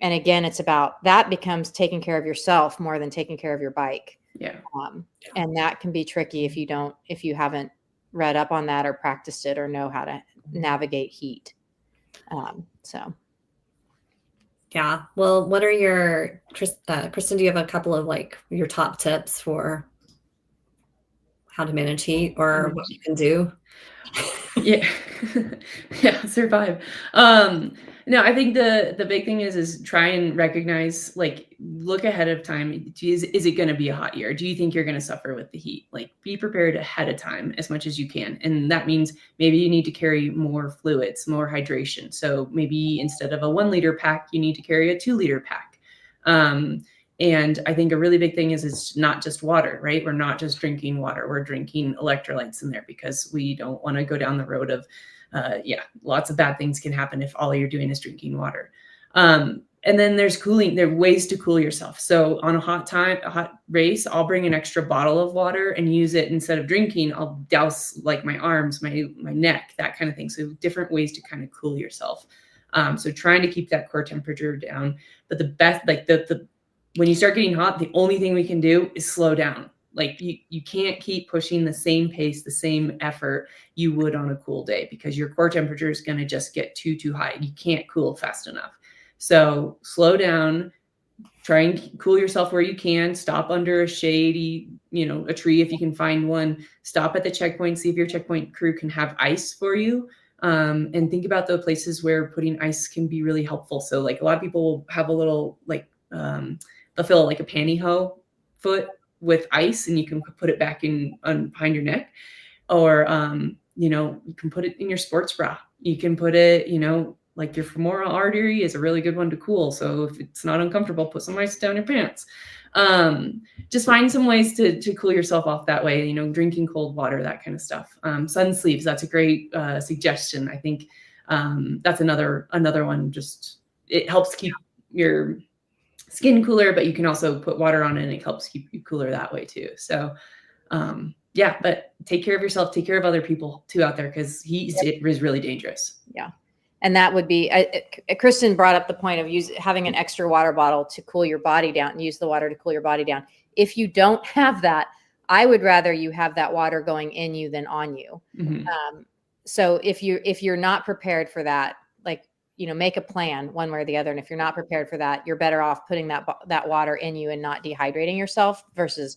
And again, it's about, that becomes taking care of yourself more than taking care of your bike. Yeah. And that can be tricky if you haven't read up on that or practiced it or know how to navigate heat. Yeah. Well, what are your, Kristen, do you have a couple of like your top tips for how to manage heat or what you can do? Yeah. Yeah. Survive. No, I think the big thing is try and recognize, like, look ahead of time. Is it going to be a hot year? Do you think you're going to suffer with the heat? Like, be prepared ahead of time as much as you can. And that means maybe you need to carry more fluids, more hydration. So maybe instead of a 1 liter pack, you need to carry a 2 liter pack. And I think a really big thing is it's not just water, right? We're not just drinking water. We're drinking electrolytes in there because we don't want to go down the road of, lots of bad things can happen if all you're doing is drinking water. And then there's cooling. There are ways to cool yourself. So on a hot race, I'll bring an extra bottle of water and use it instead of drinking. I'll douse like my arms, my neck, that kind of thing. So different ways to kind of cool yourself. So trying to keep that core temperature down. But the best, like when you start getting hot, the only thing we can do is slow down. Like you can't keep pushing the same pace, the same effort you would on a cool day, because your core temperature is going to just get too high. You can't cool fast enough. So slow down, try and cool yourself where you can. Stop under a shady, a tree if you can find one. Stop at the checkpoint, see if your checkpoint crew can have ice for you. And think about the places where putting ice can be really helpful. So like a lot of people will have a little they'll fill like a pantyhose foot with ice, and you can put it back behind your neck, or you can put it in your sports bra. You can put it, like your femoral artery is a really good one to cool. So if it's not uncomfortable, put some ice down your pants. Just find some ways to cool yourself off that way. Drinking cold water, that kind of stuff. Sun sleeves, that's a great suggestion. I think that's another one. Just it helps keep your skin cooler, but you can also put water on it and it helps keep you cooler that way too. So but take care of yourself, take care of other people too out there, because it is really dangerous. Yeah. And that would be, Kristen brought up the point of having an extra water bottle to cool your body down and use the water to cool your body down. If you don't have that, I would rather you have that water going in you than on you. Mm-hmm. So if you're not prepared for that, make a plan one way or the other. And if you're not prepared for that, you're better off putting that water in you and not dehydrating yourself versus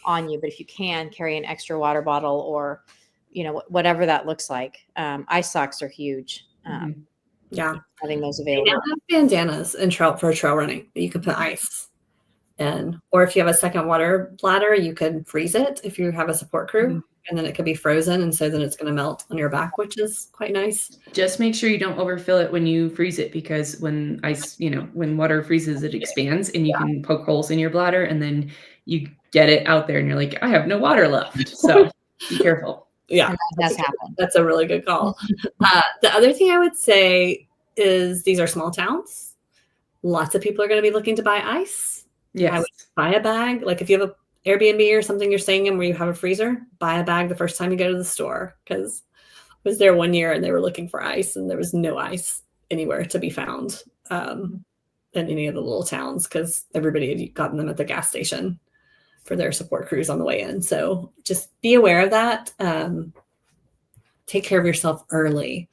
on you. But if you can, carry an extra water bottle or, whatever that looks like. Ice socks are huge. Yeah. Having those available. They have bandanas for trail running that you could put ice in. Or if you have a second water bladder, you could freeze it if you have a support crew. Mm-hmm. And then it could be frozen, and so then it's going to melt on your back, which is quite nice. Just make sure you don't overfill it when you freeze it, because when ice, when water freezes, it expands and you can poke holes in your bladder, and then you get it out there and you're like, I have no water left. So be careful. Yeah, And that has happened. that's a really good call. The other thing I would say is these are small towns. Lots of people are going to be looking to buy ice. I would Yes. buy a bag. Like if you have an Airbnb or something you're staying in where you have a freezer, buy a bag the first time you go to the store. Because I was there one year and they were looking for ice and there was no ice anywhere to be found in any of the little towns because everybody had gotten them at the gas station for their support crews on the way in. So just be aware of that. Take care of yourself early.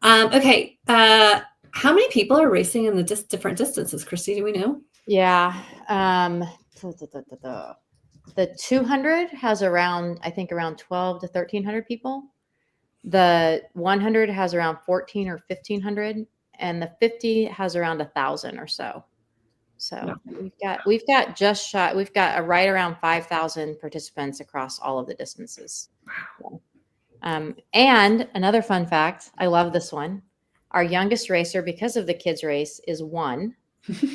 Okay. How many people are racing in the different distances? Kristi, do we know? Yeah. The 200 has around, I think, around 12 to 1,300 people. The 100 has around 14 or 1,500, and the 50 has around 1,000 or so. So we've got right around 5,000 participants across all of the distances. Wow. And another fun fact, I love this one. Our youngest racer, because of the kids race, is 1.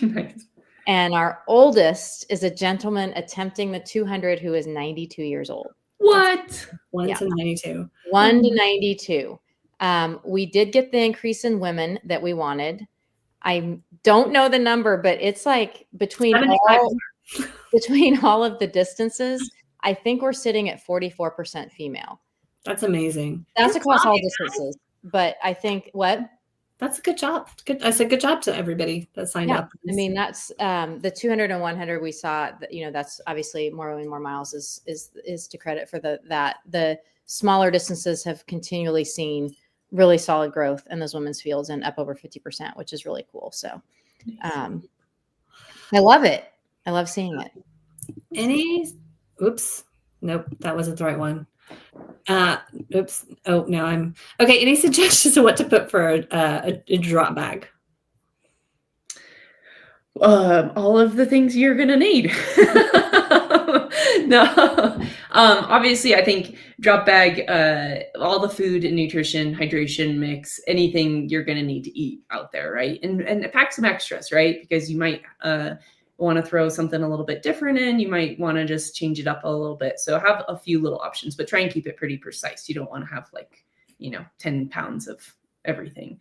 Nice. And our oldest is a gentleman attempting the 200 who is 92 years old. What? 1 to 92. 1 to 92. We did get the increase in women that we wanted. I don't know the number, but it's like between all of the distances, I think we're sitting at 44% female. That's amazing. That's across all distances. But I think what? That's a good job. Good. I said good job to everybody that signed up. I mean, that's the 200 and 100 we saw, that's obviously more and more miles is to credit for that. The smaller distances have continually seen really solid growth in those women's fields and up over 50%, which is really cool. So I love it. I love seeing it. Oops. Nope. That wasn't the right one. Oops. Oh, no, okay. Any suggestions of what to put for a drop bag? All of the things you're going to need. No. Obviously I think drop bag, all the food and nutrition, hydration mix, anything you're going to need to eat out there. Right. And pack some extras, right? Because you might, want to throw something a little bit different in. You might want to just change it up a little bit. So have a few little options, but try and keep it pretty precise. You don't want to have 10 pounds of everything.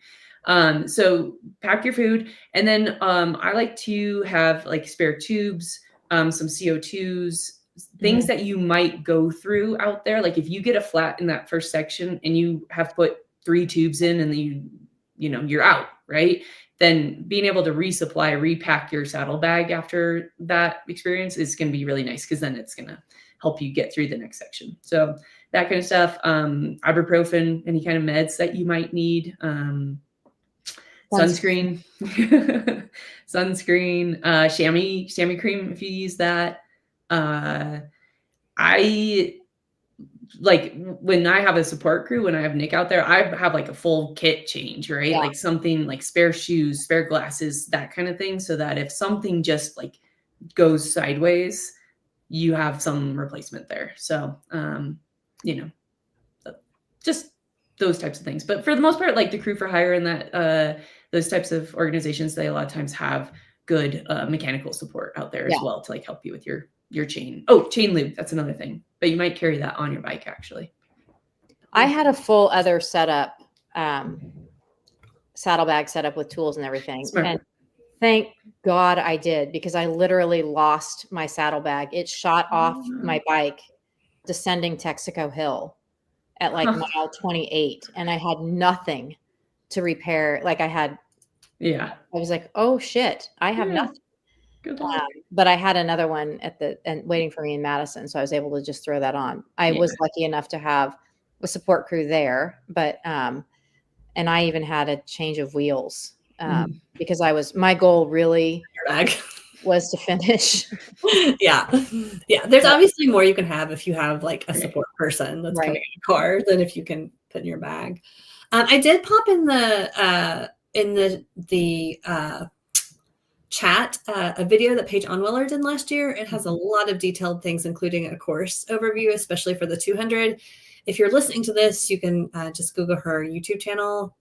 So pack your food. And then I like to have spare tubes, some CO2s, things that you might go through out there. Like if you get a flat in that first section and you have put 3 tubes in and then you're out, right? Then being able to resupply, repack your saddlebag after that experience is going to be really nice because then it's going to help you get through the next section. So that kind of stuff, ibuprofen, any kind of meds that you might need, sunscreen, chamois cream if you use that. When I have a support crew, when I have Nick out there, I have a full kit change, right? Yeah. Like something like spare shoes, spare glasses, that kind of thing. So that if something just goes sideways, you have some replacement there. So, just those types of things. But for the most part, the crew for hire and that, those types of organizations, they a lot of times have good mechanical support out there as well to help you with your chain. Oh, chain lube. That's another thing. But you might carry that on your bike, actually. I had a full other setup, saddlebag setup with tools and everything. Smart. And thank God I did, because I literally lost my saddlebag. It shot off my bike descending Texaco Hill at mile 28. And I had nothing to repair. I was like, oh shit, I have nothing. Good luck. But I had another one waiting for me in Madison, so I was able to just throw that on. I was lucky enough to have a support crew there, but and I even had a change of wheels because my goal really was to finish. Yeah. There's obviously more you can have if you have a support person that's coming in your car than if you can put in your bag. I did pop in the chat a video that Paige Onwiller did last year. It has a lot of detailed things, including a course overview, especially for the 200. If you're listening to this, you can just Google her YouTube channel,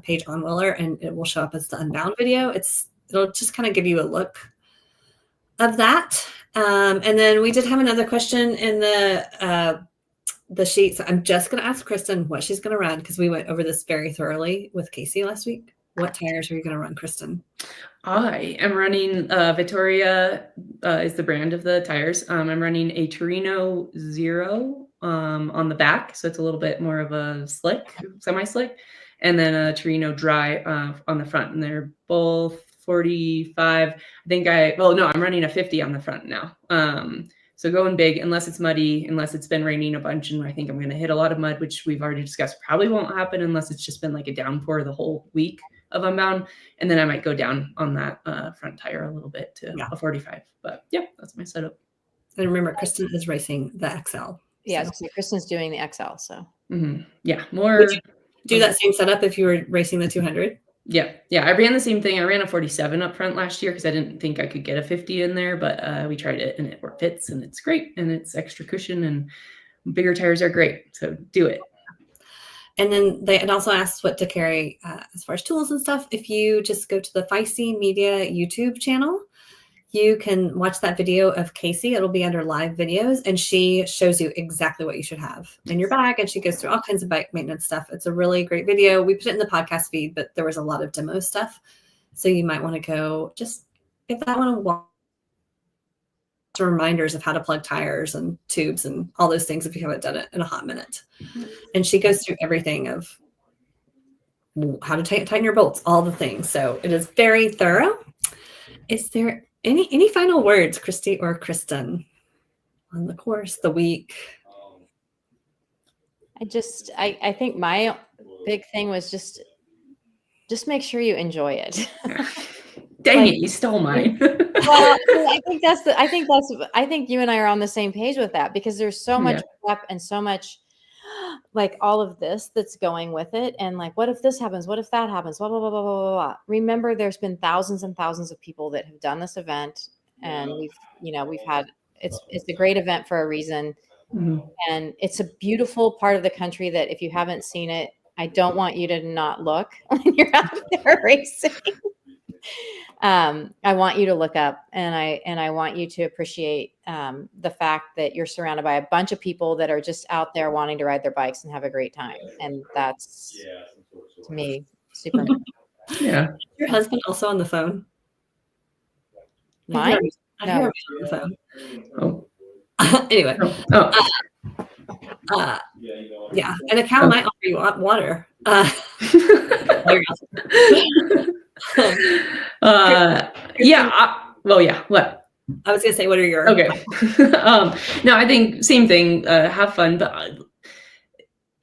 Paige Onwiller, and it will show up as the Unbound video. It'll just kind of give you a look of that. And then we did have another question in the the sheets. I'm just going to ask Kristen what she's going to run because we went over this very thoroughly with Casey last week. What tires are you going to run, Kristen? I am running Vittoria is the brand of the tires. I'm running a Torino Zero on the back, so it's a little bit more of a semi-slick, and then a Torino Dry on the front, and they're both 45. I'm running a 50 on the front now. So going big, unless it's muddy, unless it's been raining a bunch, and I think I'm going to hit a lot of mud, which we've already discussed probably won't happen unless it's just been like a downpour the whole week of Unbound. And then I might go down on that front tire a little bit to a 45. But yeah, that's my setup. And remember, Kristen is racing the XL. Yeah, so Kristen's doing the XL. So yeah, more. Would you do that same setup if you were racing the 200? Yeah. I ran the same thing. I ran a 47 up front last year because I didn't think I could get a 50 in there, but we tried it and it fits and it's great and it's extra cushion and bigger tires are great. So do it. And then it also asks what to carry as far as tools and stuff. If you just go to the Feisty Media YouTube channel, you can watch that video of Casey. It'll be under live videos, and she shows you exactly what you should have in your bag, and she goes through all kinds of bike maintenance stuff. It's a really great video. We put it in the podcast feed, but there was a lot of demo stuff. So you might want to go just if I want to watch some reminders of how to plug tires and tubes and all those things if you haven't done it in a hot minute. And she goes through everything of how to tighten your bolts, all the things. So it is very thorough. Is there any final words, Kristi or Kristen, on the course, the week? I think my big thing was just make sure you enjoy it. Dang it, you stole mine. Well, I think you and I are on the same page with that because there's so much prep and so much like all of this that's going with it. And like, what if this happens? What if that happens? Blah, blah, blah, blah, blah, blah. Remember, there's been thousands and thousands of people that have done this event. And we've had, it's a great event for a reason. And it's a beautiful part of the country that if you haven't seen it, I don't want you to not look when you're out there racing. I want you to look up and I want you to appreciate the fact that you're surrounded by a bunch of people that are just out there wanting to ride their bikes and have a great time. And that's, to me, super important. Yeah. Your husband also on the phone? Mine? I hear him on the phone. Oh. Anyway. Yeah. And a cow might offer you water. What? I was gonna say, what are your okay? No, I think same thing. Have fun, but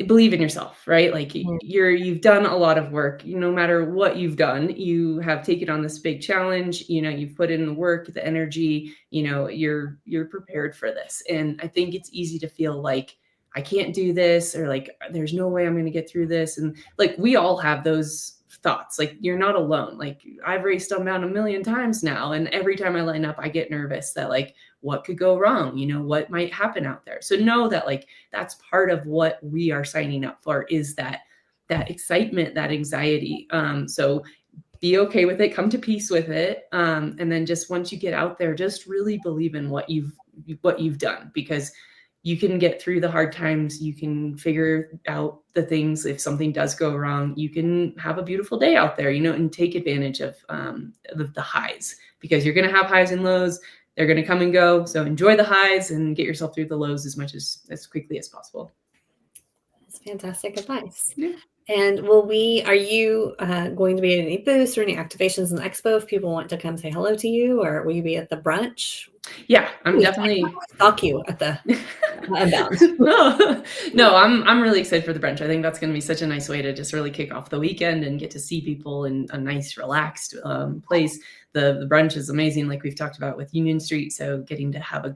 believe in yourself, right? Like you've done a lot of work. No matter what you've done, you have taken on this big challenge. You've put in the work, the energy. You're prepared for this, and I think it's easy to feel like I can't do this, or like there's no way I'm going to get through this, and like we all have those thoughts. Like you're not alone. Like I've raced Unbound a million times now, and every time I line up I get nervous that like what could go wrong, what might happen out there. So know that like that's part of what we are signing up for, is that excitement, that anxiety. So be okay with it, come to peace with it, and then just once you get out there, just really believe in what you've done, because you can get through the hard times. You can figure out the things. If something does go wrong, you can have a beautiful day out there, and take advantage of the highs, because you're going to have highs and lows. They're going to come and go. So enjoy the highs and get yourself through the lows as quickly as possible. That's fantastic advice. Yeah. And are you going to be at any booths or any activations in the expo if people want to come say hello to you, or will you be at the brunch? Yeah, I'm definitely stalk you at the Unbound. No, I'm really excited for the brunch. I think that's going to be such a nice way to just really kick off the weekend and get to see people in a nice, relaxed place. The brunch is amazing, like we've talked about with Union Street. So getting to have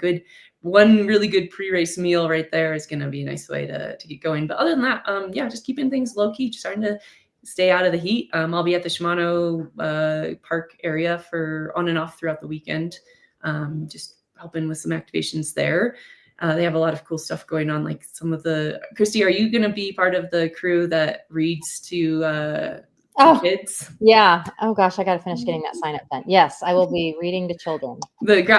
one really good pre-race meal right there is going to be a nice way to get going. But other than that, just keeping things low key, just starting to stay out of the heat. I'll be at the Shimano Park area for on and off throughout the weekend. Just helping with some activations there. They have a lot of cool stuff going on, like some of the Kristi, are you going to be part of the crew that reads to Oh, kids. yeah. Oh gosh, I got to finish getting that sign up done. Yes, I will be reading to children.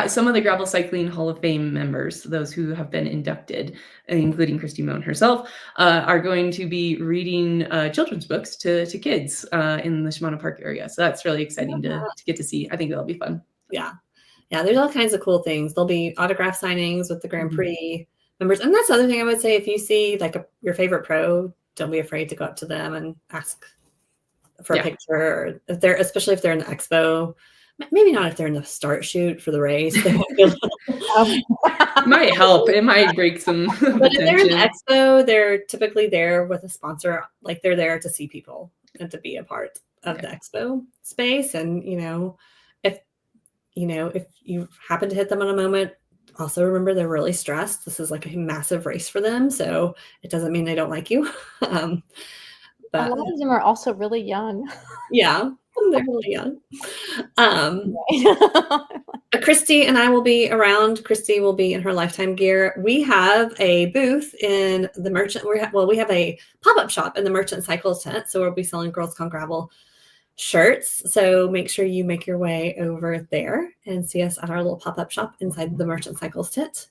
Some of the Gravel Cycling Hall of Fame members, those who have been inducted, including Kristi Mohn herself, are going to be reading children's books to kids in the Shimano Park area. So that's really exciting to get to see. I think that'll be fun. Yeah. Yeah, there's all kinds of cool things. There'll be autograph signings with the Grand Prix members. And that's the other thing I would say, if you see like your favorite pro, don't be afraid to go up to them and ask for a picture. Or especially if they're in the expo. Maybe not if they're in the start shoot for the race. Might help. It might break some But if they're in the expo, they're typically there with a sponsor. Like they're there to see people and to be a part of the expo space. And, if you happen to hit them on a moment, also remember they're really stressed. This is like a massive race for them. So it doesn't mean they don't like you. But a lot of them are also really young. Yeah, they're really young. Kristi and I will be around. Kristi will be in her Lifetime gear. We have a booth in the merchant. We have a pop-up shop in the Merchant Cycles tent. So we'll be selling Girls Gone Gravel shirts. So make sure you make your way over there and see us at our little pop-up shop inside the Merchant Cycles tent,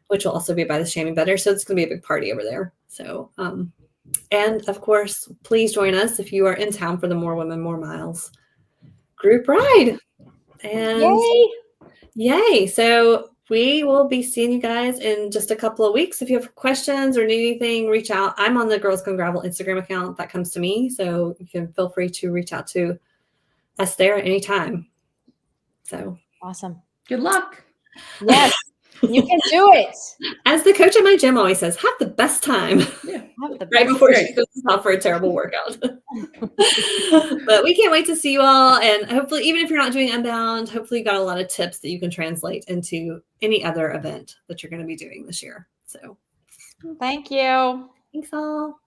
which will also be by the Chamois Better. So it's going to be a big party over there. So, and of course, please join us if you are in town for the More Women, More Miles group ride. And yay. So we will be seeing you guys in just a couple of weeks. If you have questions or need anything, reach out. I'm on the Girls Gone Gravel Instagram account that comes to me. So you can feel free to reach out to us there at any time. So awesome. Good luck. Yes, you can do it. As the coach at my gym always says, have the best time. Yeah. Right before she goes out for a terrible workout. But we can't wait to see you all. And hopefully, even if you're not doing Unbound, hopefully you got a lot of tips that you can translate into any other event that you're going to be doing this year. So thank you. Thanks all.